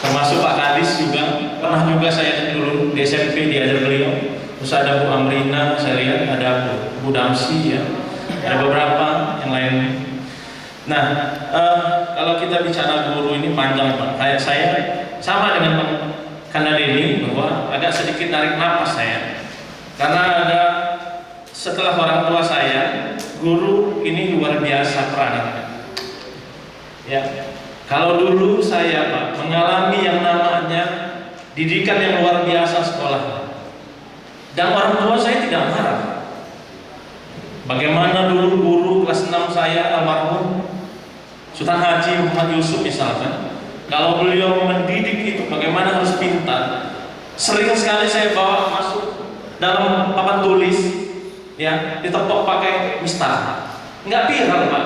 Termasuk Pak Kadis juga pernah juga saya dulu di SMP diajar beliau. Terus ada Bu Amrina, saya lihat ada Bu Damsi, ya. Ada beberapa yang lain. Nah, kalau kita bicara guru ini panjang, Pak. Kayak saya sama dengan Pak Kanda Denny, bahwa agak sedikit narik napas saya, karena ada setelah orang tua saya, guru ini luar biasa peranannya. Ya, kalau dulu saya, Pak, mengalami yang namanya didikan yang luar biasa sekolah, dan orang tua saya tidak marah. Bagaimana dulu guru kelas 6 saya almarhum Sultan Haji Muhammad Yusuf misalkan, kalau beliau mendidik itu bagaimana harus pintar. Sering sekali saya bawa masuk dalam papan tulis, ya, ditepok pakai mistar. Nggak viral, Pak.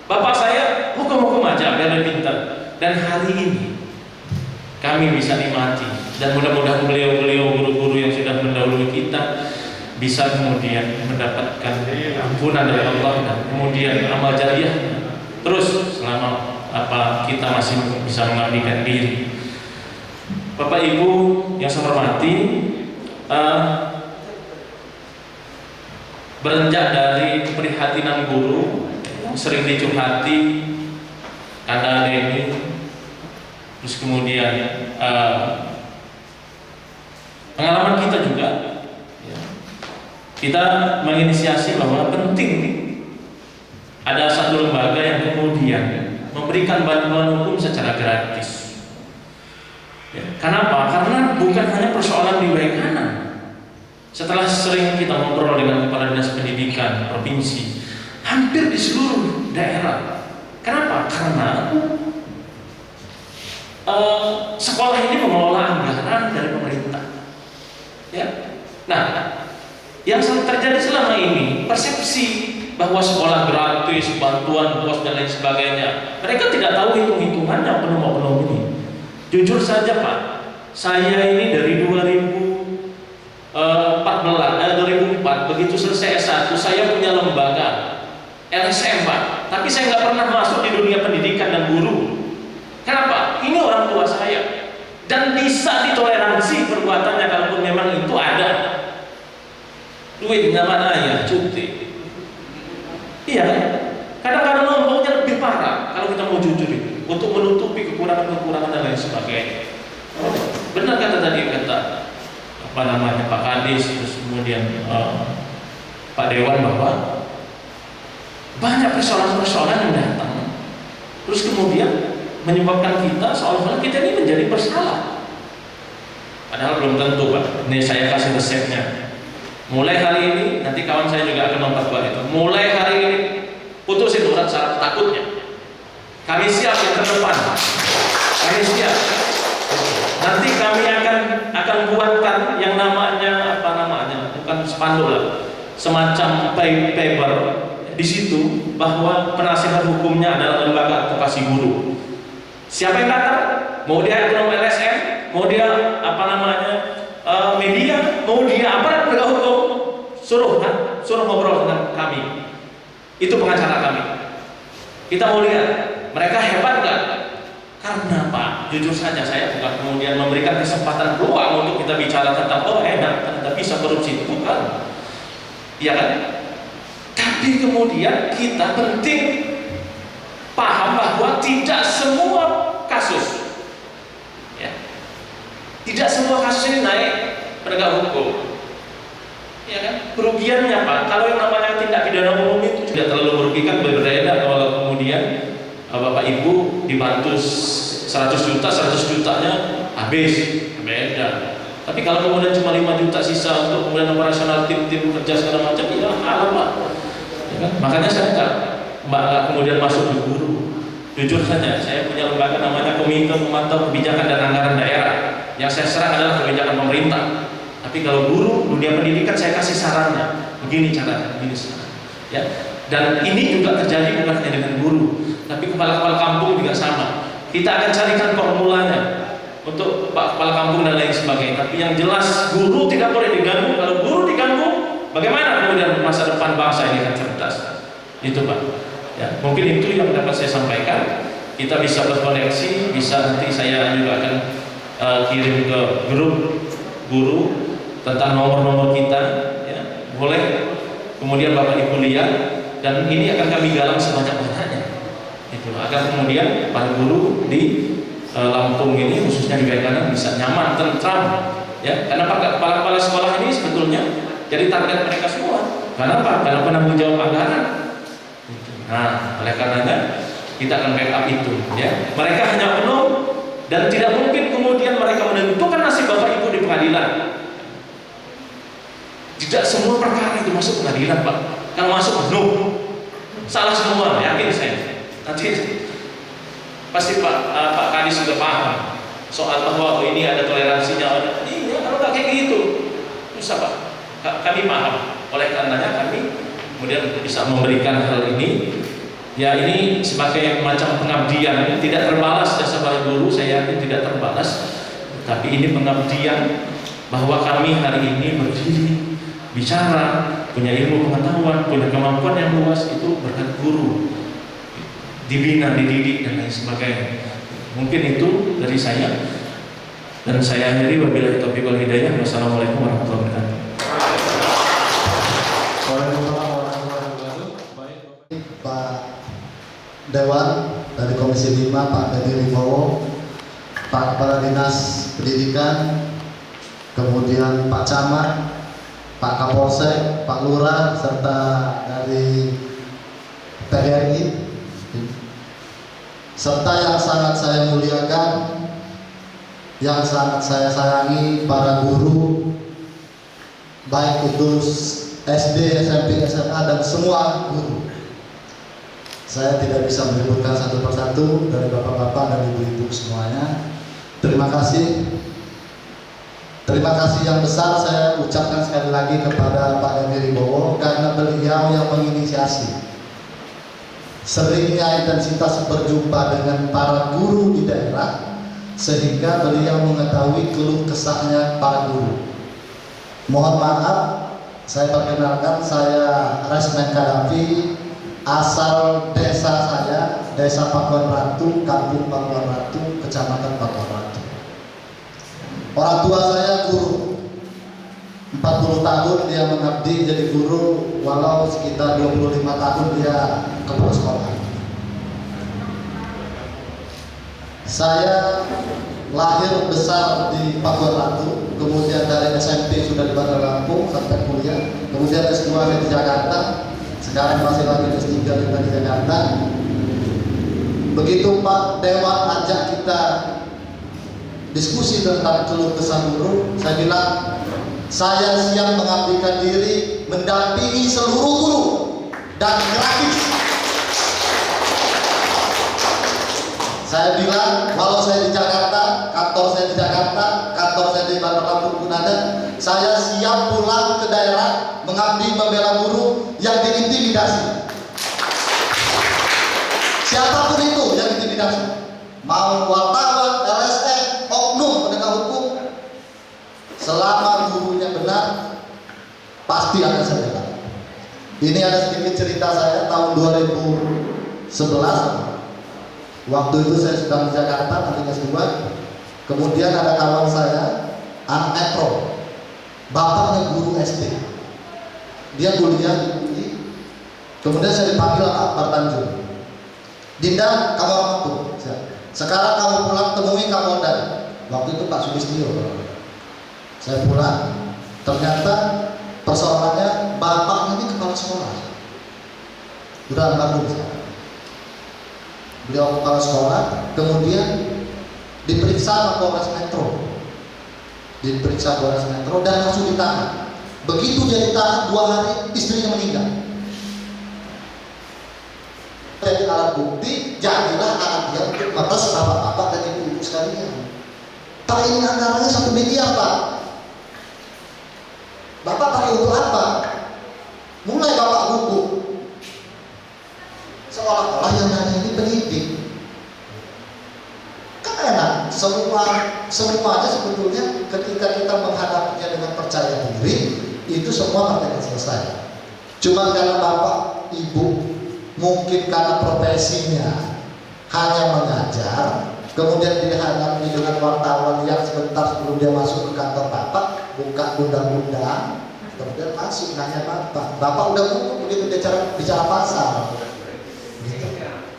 Bapak saya hukum-hukum aja biar lebih pintar. Dan hari ini kami bisa nikmati, dan mudah-mudahan beliau-beliau guru-guru yang sudah mendahului kita bisa kemudian mendapatkan ampunan dari Allah, dan kemudian amal jariah terus selama kita masih bisa mengabdikan diri. Bapak Ibu yang saya hormati, beranjak dari keprihatinan guru yang sering dicurhati Kanda Denny, terus kemudian pengalaman kita juga, ya, kita menginisiasi bahwa penting ada satu lembaga yang kemudian memberikan bantuan hukum secara gratis. Ya, kenapa? Karena bukan hanya persoalan di wilayah kanan. Setelah sering kita ngobrol dengan kepala dinas pendidikan provinsi, hampir di seluruh daerah. Kenapa? Karena sekolah ini mengelola anggaran dari pemerintah. Ya. Nah, yang terjadi selama ini persepsi bahwa sekolah gratis, bantuan bos dan lain sebagainya. Mereka tidak tahu hitung-hitungannya penuh ini. Jujur saja, Pak, saya ini dari 2004 begitu selesai S1 saya punya lembaga LSM, Pak. Tapi saya nggak pernah masuk di dunia pendidikan dan guru. Kenapa? Ini orang tua saya, dan bisa ditoleransi perbuatannya kalaupun memang itu ada. Duitnya mana ya, cuti. Iya, kadang-kadang lompoknya lebih parah kalau kita mau jujur itu, untuk menutupi kekurangan-kekurangan dan lain sebagainya. Benar kata Pak Kadis, terus kemudian Pak Dewan, bahwa banyak persoalan-persoalan yang datang, terus kemudian menyebabkan kita seolah-olah kita ini menjadi bersalah. Padahal belum tentu, Pak. Ini saya kasih resepnya. Mulai hari ini, nanti kawan saya juga akan memperkuat itu. Mulai hari ini, putusin urat syarat takutnya. Kami siap yang terdepan. Kami siap. Nanti kami akan buatkan yang namanya bukan spanduk lah, semacam paper di situ bahwa penasihat hukumnya adalah lembaga advokasi guru. Siapa yang datang? Mau dia ekonom LSM, mau dia media, mau dia aparat penegak hukum, suruh ngobrol dengan kami. Itu pengacara kami. Kita mau lihat mereka hebat nggak? Karena, Pak, jujur saja saya bukan kemudian memberikan kesempatan peluang untuk kita bicara tentang enak, ternyata bisa korupsi, bukan. Iya kan? Tapi kemudian kita penting paham bahwa tidak semua kasus, ya, tidak semua kasus ini naik penegak hukum. Ya kan? Kerugiannya apa? Kalau yang namanya tindak pidana umum itu tidak terlalu merugikan, berbeda kalau kemudian Bapak Ibu dibantu 100 juta, 100 jutanya habis, beda. Tapi kalau kemudian cuma 5 juta sisa untuk kemudian operasional tim-tim kerja segala macam, ya halal Pak. Ya kan? Makanya saya nggak kemudian masuk di guru. Jujur saja, saya punya lembaga namanya Komite Pemantau Kebijakan dan Anggaran Daerah. Yang saya serang adalah kebijakan pemerintah. Tapi kalau guru, dunia pendidikan saya kasih sarannya, begini caranya, begini sarannya. Ya. Dan ini juga terjadi bukan hanya dengan guru, tapi kepala-kepala kampung juga sama. Kita akan carikan formulanya untuk Pak Kepala Kampung dan lain sebagainya. Tapi yang jelas guru tidak boleh diganggu. Kalau guru diganggu, bagaimana kemudian masa depan bangsa ini akan cerdas? Itu Pak. Ya, mungkin itu yang dapat saya sampaikan. Kita bisa berkoneksi, bisa nanti saya juga akan kirim ke grup guru tentang nomor-nomor kita, ya, boleh kemudian Bapak Ibu lihat, dan ini akan kami galang sebanyak-banyaknya, itu agar kemudian para guru di Lampung ini khususnya di Bengkanan bisa nyaman, tentram, ya, karena kepala-kepala sekolah ini sebetulnya jadi target mereka semua. Kenapa? Karena penanggung jawab anggaran. Nah, oleh karenanya kita akan backup itu, ya. Mereka hanya penuh dan tidak mungkin kemudian mereka menentukan nasib Bapak Ibu di pengadilan. Tidak semua perkara itu masuk pengadilan Pak. Kalau masuk penuh, salah semua, yakin saya. Nanti pasti Pak Kadis sudah paham soal bahwa ini ada toleransinya. Iya, kalau nggak kayak gitu, susah Pak. Kami paham. Oleh karenanya kami kemudian bisa memberikan hal ini. Ya, ini sebagai macam pengabdian, tidak terbalas jasa para guru, saya yakin tidak terbalas. Tapi ini pengabdian bahwa kami hari ini berdiri, bicara, punya ilmu pengetahuan, punya kemampuan yang luas, itu berkat guru, dibina, dididik dan lain sebagainya. Mungkin itu dari saya, dan saya akhiri wabillahi taufiq wal hidayah. Wassalamualaikum warahmatullahi wabarakatuh. Pak Dewan dari Komisi 5, Pak Dedy Wibowo, Pak Kepala Dinas Pendidikan, kemudian Pak Camat, Pak Kapolsek, Pak Lurah, serta dari PGRI, serta yang sangat saya muliakan, yang sangat saya sayangi, para guru, baik itu SD, SMP, SMA, dan semua guru. Saya tidak bisa menyebutkan satu persatu dari bapak-bapak dan ibu-ibu semuanya. Terima kasih. Terima kasih yang besar saya ucapkan sekali lagi kepada Pak Dedy Wibowo karena beliau yang menginisiasi seringnya intensitas berjumpa dengan para guru di daerah, sehingga beliau mengetahui keluh kesahnya para guru. Mohon maaf, saya perkenalkan, saya Resmen Kadafi, asal desa saya, Desa Pakuan Ratu, Kampung Pakuan Ratu, Kecamatan Pakuan Ratu. Orang tua saya guru, 40 tahun dia mengabdi jadi guru, walau sekitar 25 tahun dia kepala sekolah. Saya lahir besar di Pakuan Ratu, kemudian dari SMP sudah di Bandar Lampung sampai kuliah, kemudian S2 di Jakarta, sekarang masih lagi S3 juga di Jakarta. Begitu Pak Dewan ajak kita diskusi tentang keluh kesah guru, saya bilang saya siap mengabdikan diri mendampingi seluruh guru dan gratis. Saya bilang walau saya di Jakarta, kantor saya di Jakarta, kantor saya di Bandar Lampung pun ada, saya siap pulang ke daerah mengabdi membela guru yang diintimidasi. Siapapun itu yang diintimidasi, mau wartawan, LSM, oknum penegak hukum, selama gurunya benar pasti akan saya bela. Ini ada sedikit cerita saya tahun 2011. Waktu itu saya sedang di Jakarta nanti S2. Kemudian ada kawan saya, anak ekro, bapaknya guru SD. Dia kuliah di UI, Kemudian saya dipanggil Pak Akbar Tanjung. Dinda, kamu orang Mampung. Sekarang kamu pulang temui Kapolda. Waktu itu Pak Sulistyo. Saya pulang. Ternyata persoalannya bapaknya ini kepala sekolah. Udah Bandung sekarang. Beliau kepala sekolah, kemudian diperiksa sama Polres Metro. Diperiksa Polres Metro dan langsung ditahan. Begitu dia ditahan 2 hari, istrinya meninggal. Jadi alat bukti, jadilah anak dia untuk meres bapak-bapak dan ibu-ibu sekalian. Pak, ini anggarannya 1 miliar Pak. Bapak pakai untuk apa? Mulai bapak gugup. Seolah-olah yang nanya ini pendidik. Kan enak, semuanya sebetulnya ketika kita menghadapinya dengan percaya diri, itu semua akan selesai. Cuma karena bapak, ibu, mungkin karena profesinya hanya mengajar, kemudian dihadapi dengan wartawan yang sebentar sebelum dia masuk ke kantor bapak, buka undang-undang, kemudian masuk nanya bapak udah gugup begitu bicara pasal. Gitu.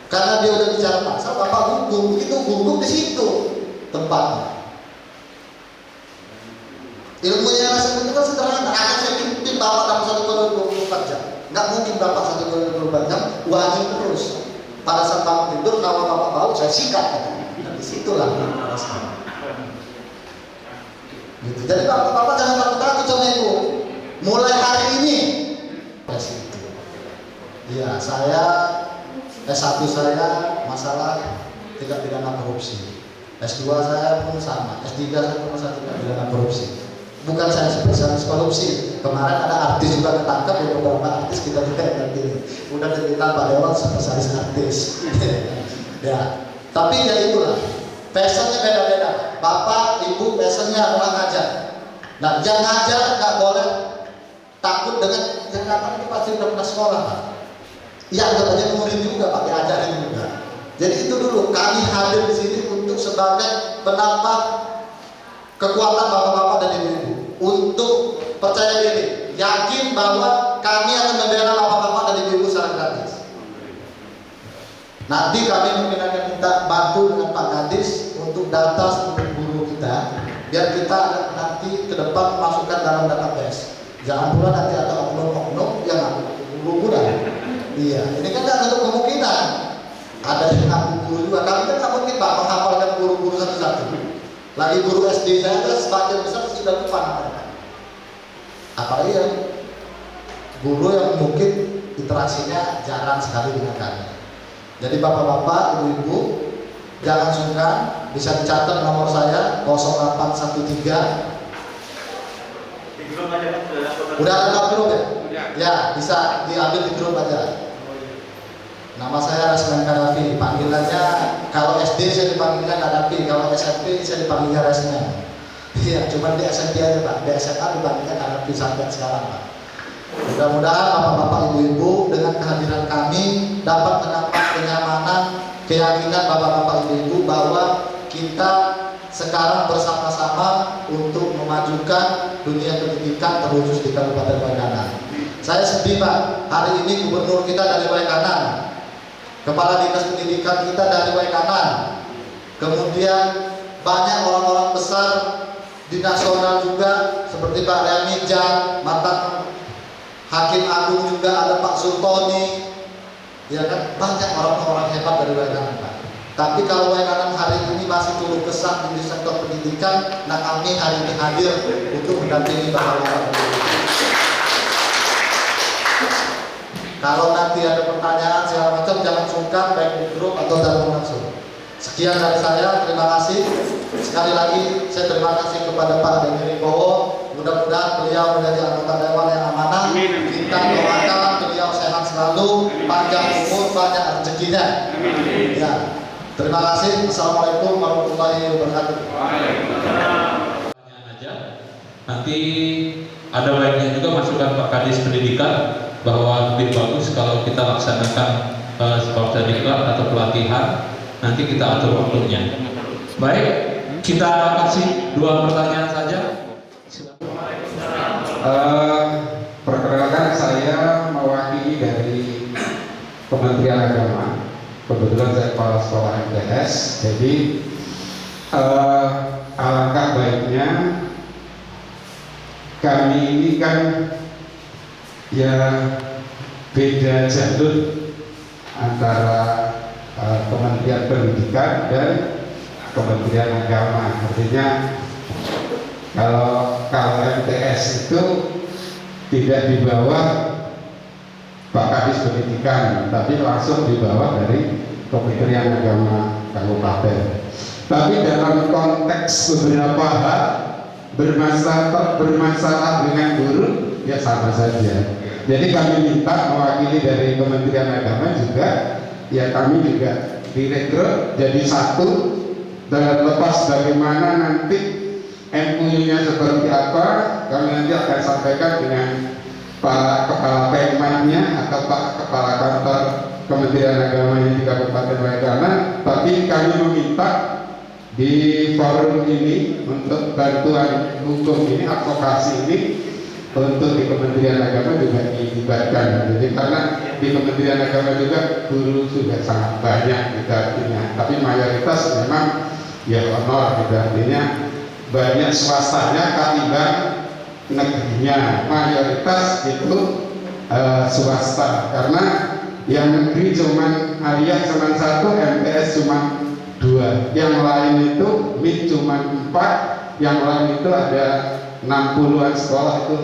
Karena dia udah bicara pasal, bapak gugup, begitu gugup di situ tempatnya. Ilmunya sebetulnya kan sederhana. Akan saya pimpin bapak dalam 1 kali 24 jam. Nggak mungkin bapak 1 kali 24 jam wajib terus. Pada saat bangun tidur, kalau bapak bau, saya sikat. Nah, disitulah gitu. Jadi bapak-bapak jangan takut-takut sama ibu. Mulai hari ini, ya saya S1 saya masalah tidak pidana korupsi. S2 saya pun sama. S3 saya pun masalah tidak pidana korupsi. Bukan saya spesialis korupsi. Kemarin ada artis juga ketangkap, beberapa artis kita juga yang ini. Udah cerita Pak Dewan spesialis artis. Ya, tapi ya itulah. Passionnya beda-beda. Bapak, ibu, passionnya adalah ngajar. Nah, yang ngajar nggak boleh takut dengan yang datang itu pasti udah pernah sekolah, Pak. Ya, katanya murid juga, Pak, diajarin juga. Jadi itu dulu kami hadir di sini untuk sebagai penambah kekuatan bapak-bapak dan ibu-ibu untuk percaya diri, yakin bahwa kami akan membela bapak-bapak dan ibu-ibu secara gratis. Nanti kami mungkin akan minta bantu dengan Pak Kadis untuk data seluruh guru kita, biar kita nanti ke depan masukkan dalam database. Jangan pula nanti ada oknum-oknum yang ngaku guru muda. Iya, ini kan tidak satu kemungkinan. Ada yang ngaku guru juga. Kami kan tidak mungkin Pak menghafalkan guru-guru satu-satu. Lagi guru SD saya sebagian besar sudah lupa namanya. Apalagi yang guru yang mungkin interaksinya jarang sekali dengan kami. Jadi bapak-bapak, ibu-ibu, jangan sungkan, bisa dicatat nomor saya 0813. Udah ada grup ya? Ya, bisa diambil di grup aja. Nama saya Resmen Kadafi, panggilannya kalau SD saya dipanggilnya Kadafi, kalau SMP saya dipanggilnya Resmen. Iya, cuma di SMP aja Pak, di SMA dipanggilnya Kadafi sampai sekarang Pak. Mudah-mudahan bapak-bapak ibu-ibu dengan kehadiran kami dapat menambah kenyamanan, keyakinan bapak-bapak ibu-ibu bahwa kita sekarang bersama-sama untuk memajukan dunia pendidikan terkhusus di Kabupaten Waikanan. Saya sedih Pak, hari ini gubernur kita dari Waikanan, kepala dinas pendidikan kita dari Waikanan, kemudian banyak orang-orang besar di nasional juga seperti Pak Riamijang, mantan Hakim Agung juga ada Pak Sultoni, ya kan, banyak orang-orang hebat dari Waikanan Pak. Tapi kalau Waikanan hari ini masih keluh kesah di sektor pendidikan, nah kami hari ini hadir untuk mendampingi bapak-bapak. Kalau nanti ada pertanyaan segala macam, jangan sungkan baik di grup atau telepon langsung. Sekian dari saya, terima kasih. Sekali lagi saya terima kasih kepada Pak Denny Ribowo. Mudah-mudahan beliau menjadi anggota dewan yang amanah. Kita doakan beliau sehat selalu, panjang umur, banyak rezekinya. Ya, terima kasih. Assalamualaikum warahmatullahi wabarakatuh. Nanti ada baiknya juga masukan Pak Kadis Pendidikan bahwa lebih bagus kalau kita laksanakan seperti diklat atau pelatihan, nanti kita atur waktunya. Baik, kita kasih 2 pertanyaan saja. Perkenalkan, saya mewakili dari Kementerian Agama. Kebetulan saya kepala sekolah MTS, jadi alangkah baiknya kami ini kan ya beda jalur antara Kementerian Pendidikan dan Kementerian Agama. Artinya kalau MTS itu tidak di bawah Pak Kadis Pendidikan, tapi langsung di bawah dari Kementerian Agama Kabupaten. Tapi dalam konteks beberapa hal bermasalah dengan guru, ya sama saja. Jadi kami minta mewakili dari Kementerian Agama juga, ya kami juga direkrut jadi satu, dan lepas bagaimana nanti MUU-nya seperti apa, kami nanti akan sampaikan dengan Pak Kepala Pemkotnya atau Pak Kepala Kantor Kementerian Agamanya di Kabupaten Waikanan. Tapi kami meminta di forum ini untuk bantuan hukum ini, advokasi ini, untuk di Kementerian Agama juga dilibatkan. Jadi karena di Kementerian Agama juga guru sudah sangat banyak gitu artinya, tapi mayoritas memang ya honor gitu artinya, banyak swastanya ketimbang negerinya. Mayoritas itu swasta, karena yang negeri cuman Aliyah cuman 1, MTS cuman 2, yang lain itu MIT cuman 4, yang lain itu ada 60-an sekolah itu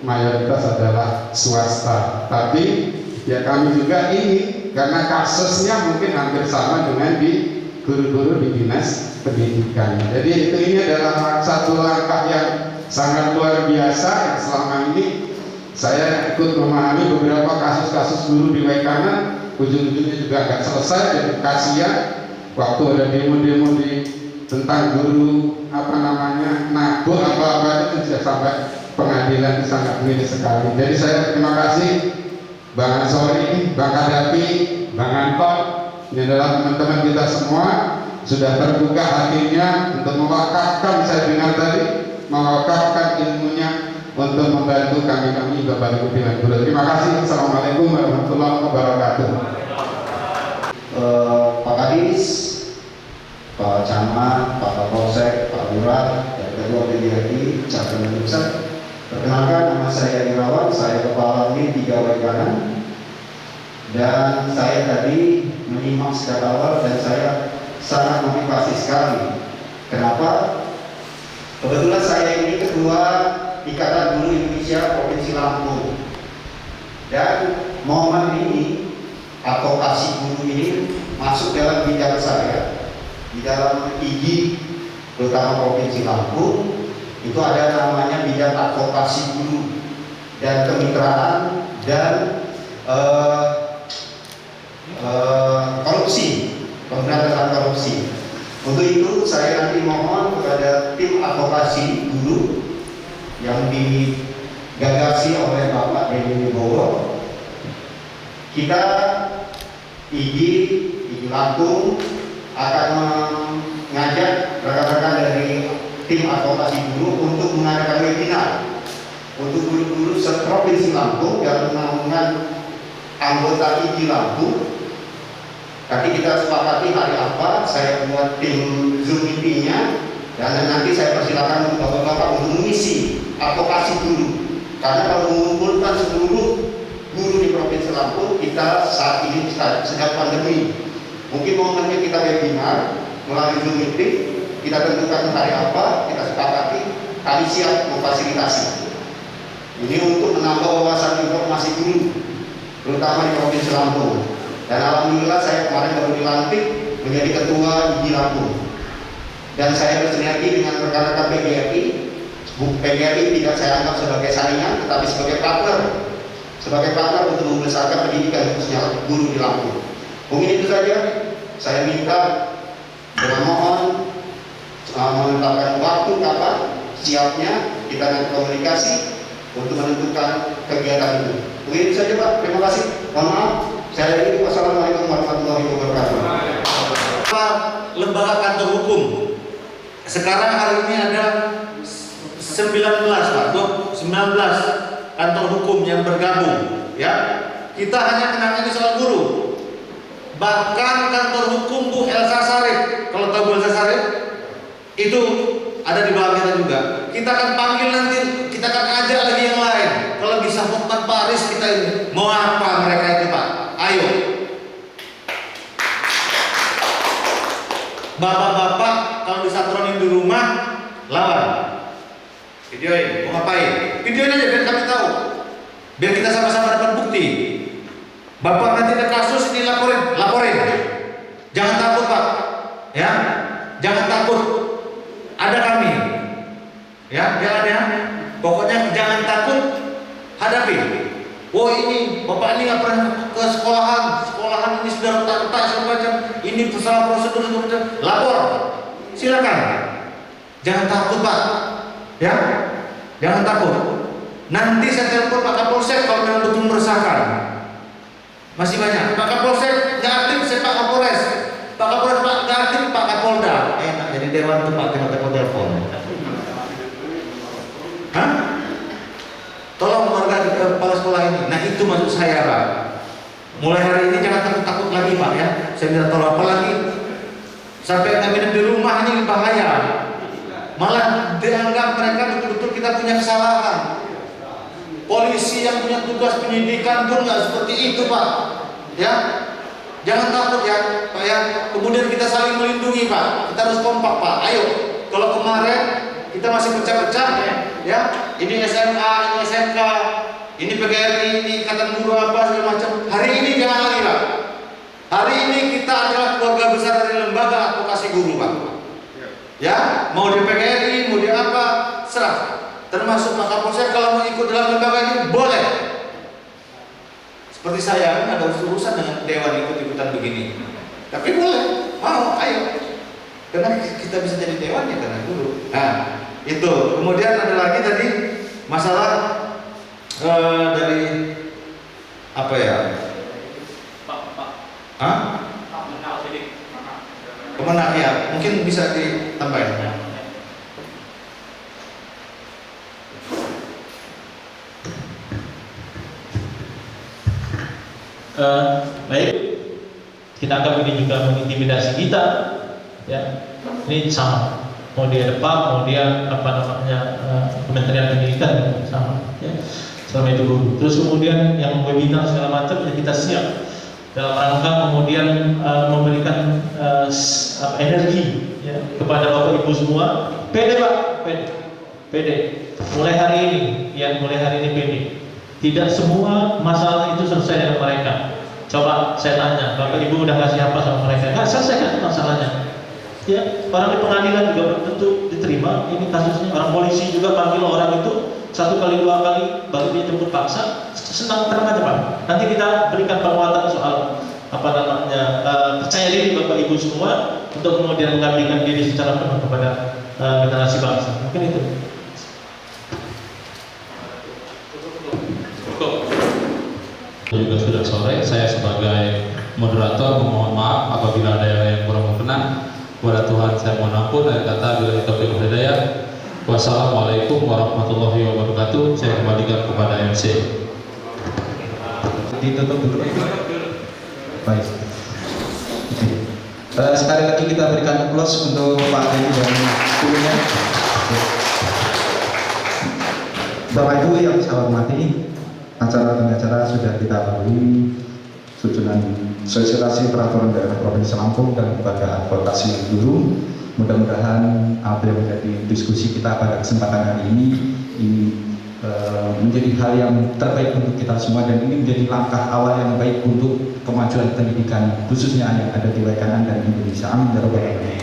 mayoritas adalah swasta. Tapi ya kami juga ini karena kasusnya mungkin hampir sama dengan di guru-guru di dinas pendidikan. Jadi ini adalah satu langkah yang sangat luar biasa yang selama ini saya ikut memahami beberapa kasus-kasus guru di Waikanan, ujung-ujungnya juga nggak selesai. Jadi kasihan waktu ada demo-demo tentang guru nabur apa-apa itu sudah sampai pengadilan, itu sangat miris sekali. Jadi saya terima kasih Bang Ansori, Bang Kadapi, Bang Anton, ini adalah teman-teman kita semua sudah terbuka hatinya untuk mewakafkan, saya dengar tadi, mewakafkan ilmunya untuk membantu kami Bapak Ibu pimpinan guru. Terima kasih. Assalamualaikum warahmatullahi wabarakatuh. Pak Kadis, Pak Camat, Pak Kapolsek, Pak Lurah, dan Ketua PGRI Cabang Pusat. Perkenalkan, nama saya Irawan, saya Kepala Unit 3 Waikanan, dan saya tadi menyimak sejak awal dan saya sangat motivasi sekali. Kenapa? Kebetulan saya ini Ketua Ikatan Guru Indonesia Provinsi Lampung, dan momen ini advokasi guru ini masuk dalam bidang saya di dalam IG, terutama Provinsi Lampung. Itu ada namanya bidang advokasi guru dan kemitraan dan korupsi, pemberantasan korupsi. Untuk itu saya nanti mohon kepada tim advokasi guru yang digagasi oleh Bapak Denny Wibowo, kita IG Lampung akan mengajak rekan-rekan dari tim advokasi guru untuk mengadakan webinar untuk guru-guru seprovinsi Lampung dalam naungan anggota IG Lampung. Nanti kita sepakati hari apa, saya buat tim Zoom meeting-nya, dan nanti saya persilakan untuk bapak-bapak untuk mengisi advokasi guru. Karena kalau mengumpulkan seluruh guru di Provinsi Lampung, kita saat ini sedang pandemi. Mungkin momennya kita webinar melalui Zoom meeting, kita tentukan hari apa, kita sepakati, kami siap memfasilitasi. Ini untuk menambah wawasan informasi guru, terutama di Provinsi Lampung. Dan alhamdulillah saya kemarin baru dilantik menjadi ketua IG Lampung. Dan saya bersinergi dengan rekan-rekan PGRI. PGRI tidak saya anggap sebagai saingan, tetapi sebagai partner. Sebagai partner untuk membesarkan pendidikan khususnya guru di Lampung. Mungkin itu saja. Saya minta dengan mohon menetapkan waktu kapan siapnya kita nanti komunikasi untuk menentukan kegiatan itu. Mungkin itu saja Pak. Terima kasih. Mohon maaf. Saya dari wassalamualaikum warahmatullahi wabarakatuh. Lembaga kantor hukum. Sekarang hari ini ada 19 kantor hukum yang bergabung. Ya, kita hanya kenangnya soal guru. Bahkan kantor hukum Bu Elsa Sarif, kalau tahu Bu Elsa Sarif, itu ada di bawah kita juga. Kita akan panggil nanti, kita akan ajak lagi yang lain. Kalau bisa Hotman Paris kita ini, mau apa mereka itu Pak? Ayo. Bapak-bapak kalau disatronin di rumah, lawan. Videoin, mau ngapain? Videoin aja biar kami tahu. Biar kita sama-sama dapat bukti. Bapak nanti ada kasus ini laporin. Jangan takut Pak. Ya, jangan takut. Ada kami. Ya, jalannya. Pokoknya jangan takut, hadapi. Oh ini Bapak ini nggak pernah ke sekolahan ini sudah retak-retak segala macam. Ini salah prosedur segala macam. Lapor. Silakan. Jangan takut Pak. Ya, jangan takut. Nanti saya telepon Pak Kapolsek kalau memang betul meresahkan. Masih banyak. Pak Kapolsek nggak aktif, saya Pak Kapolres. Pak Kapolres Pak nggak aktif, Pak Kapolda. Enak jadi dewan tuh Pak telepon. Hah? Tolong warga kepala sekolah ini. Nah itu maksud saya Pak. Mulai hari ini jangan takut-takut lagi Pak ya. Saya minta tolong apalagi sampai nggak di rumah ini bahaya. Malah dianggap mereka betul-betul kita punya kesalahan. Polisi yang punya tugas penyidikan pun nggak seperti itu Pak. Ya, jangan takut ya Pak ya. Kemudian kita saling melindungi Pak. Kita harus kompak Pak. Ayo. Kalau kemarin kita masih pecah-pecah ya. Ini SMA, ini SMK, ini PGRI, ini Ikatan Guru apa segala macam. Hari ini jangan lagi Pak. Hari ini kita adalah keluarga besar dari lembaga advokasi guru Pak. Ya, mau di PGRI, mau di apa, serah. Termasuk Pak Kapolsek kalau mau ikut dalam lembaga ini boleh. Seperti saya kan ada urusan dengan dewan ikut-ikutan begini. Tapi boleh, mau, ayo. Karena kita bisa jadi dewan ya karena dulu. Nah, itu. Kemudian ada lagi tadi masalah dari apa ya? Hah? Kemenak ya, mungkin bisa ditambahin. Baik, kita anggap ini juga mengintimidasi kita, ya. Ini sama, mau dia depan, mau dia Kementerian Pendidikan sama, ya. Selama itu guru. Terus kemudian yang webinar segala macam, ya kita siap dalam rangka kemudian memberikan energi, ya, kepada Bapak Ibu semua. Pede Pak, pede. Mulai hari ini pede. Tidak semua masalah itu selesai dengan mereka. Coba saya tanya, Bapak Ibu udah kasih apa sama mereka? Nggak selesai kan masalahnya? Ya, orang di pengadilan juga belum tentu diterima. Ini kasusnya orang polisi juga panggil orang itu 1 kali 2 kali baru dia jemput paksa. Senang tenang aja Pak. Nanti kita berikan penguatan soal percaya diri Bapak Ibu semua untuk kemudian mengabdikan diri secara penuh kepada generasi bangsa. Mungkin itu. Juga sudah sore, saya sebagai moderator memohon maaf apabila ada yang kurang berkenan. Kepada Tuhan saya mohon ampun. Akhir kata bila taufiq wal hidayah. Wassalamualaikum warahmatullahi wabarakatuh. Saya kembalikan kepada MC. Ditutup dulu. Baik. Sekali lagi kita berikan applause untuk Pak Denny dan krunya. Bapak Ibu yang saya hormati, acara demi acara sudah kita lalui susunan sosialisasi peraturan daerah Provinsi Lampung dan lembaga advokasi guru. Mudah-mudahan apa yang menjadi diskusi kita pada kesempatan hari ini menjadi hal yang terbaik untuk kita semua, dan ini menjadi langkah awal yang baik untuk kemajuan pendidikan khususnya yang ada di wilayah kanan dan Indonesia. Amin ya rabbal alamin.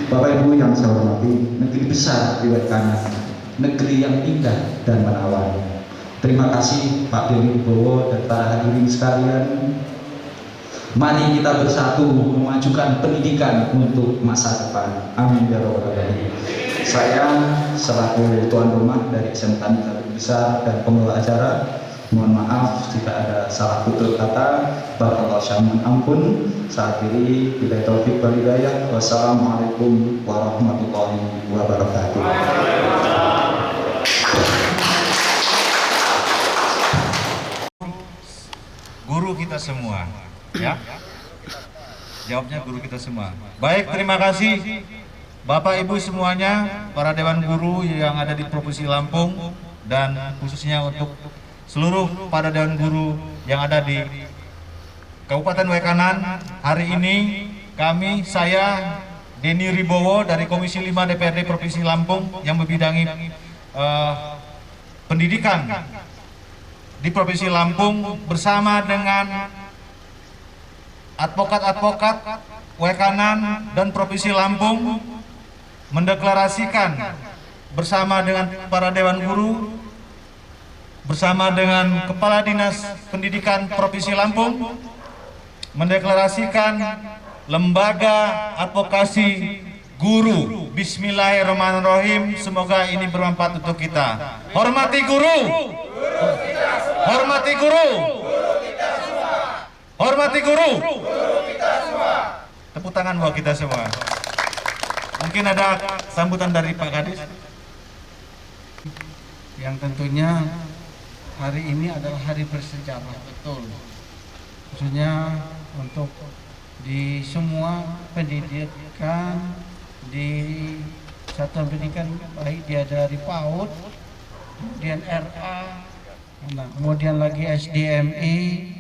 Bapak Ibu yang saya hormati, negeri besar di wilayah kanan, negeri yang indah dan menawan. Terima kasih Pak Denny Wibowo dan para hadirin sekalian. Mari kita bersatu memajukan pendidikan untuk masa depan. Amin ya rabbal alamin. Saya selaku tuan rumah dari SMK Negeri Besar dan pengelola acara, mohon maaf jika ada salah tutur kata. Barakallahu syai'an ampun. Saya akhiri billahi taufiq wal hidayah. Wassalamualaikum warahmatullahi wabarakatuh. Guru kita semua, ya. Jawabnya guru kita semua. Baik, terima kasih Bapak Ibu semuanya, para dewan guru yang ada di Provinsi Lampung dan khususnya untuk seluruh para dewan guru yang ada di Kabupaten Wekanan. Hari ini saya Denny Ribowo dari Komisi 5 DPRD Provinsi Lampung yang membidangi pendidikan di Provinsi Lampung bersama dengan advokat-advokat Wekanan dan Provinsi Lampung mendeklarasikan bersama dengan para dewan guru, bersama dengan Kepala Dinas Pendidikan Provinsi Lampung, mendeklarasikan lembaga advokasi guru. Bismillahirrahmanirrahim. Semoga ini bermanfaat untuk kita. Hormati guru, hormati guru, hormati guru. Tepuk tangan buat kita semua. Mungkin ada sambutan dari Pak Kadis. Yang tentunya hari ini adalah hari bersejarah, betul. Khususnya untuk di semua pendidikan, di satuan pendidikan, baik dia dari PAUD, kemudian RA, kemudian lagi SDMI,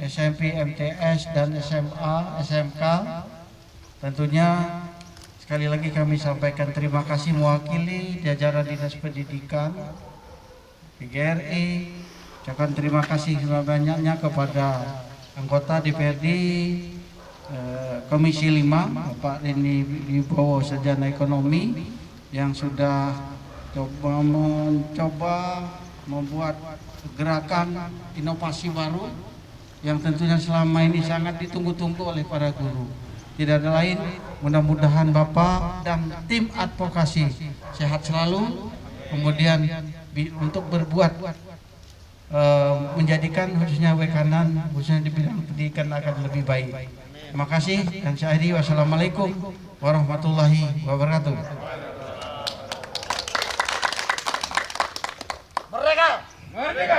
SMP, MTS, dan SMA, SMK. Tentunya sekali lagi kami sampaikan terima kasih mewakili jajaran Dinas Pendidikan PGRI. Ucapkan terima kasih sebanyak-banyaknya kepada anggota DPRD Komisi 5 Bapak Denny Ribowo, Sarjana Ekonomi, yang sudah mencoba membuat gerakan inovasi baru yang tentunya selama ini sangat ditunggu-tunggu oleh para guru. Tidak ada lain, mudah-mudahan Bapak dan tim advokasi sehat selalu, kemudian untuk berbuat menjadikan khususnya Wekanan, khususnya di bidang pendidikan akan lebih baik. Terima kasih dan saya akhiri. Wassalamualaikum warahmatullahi wabarakatuh. Merdeka! Merdeka!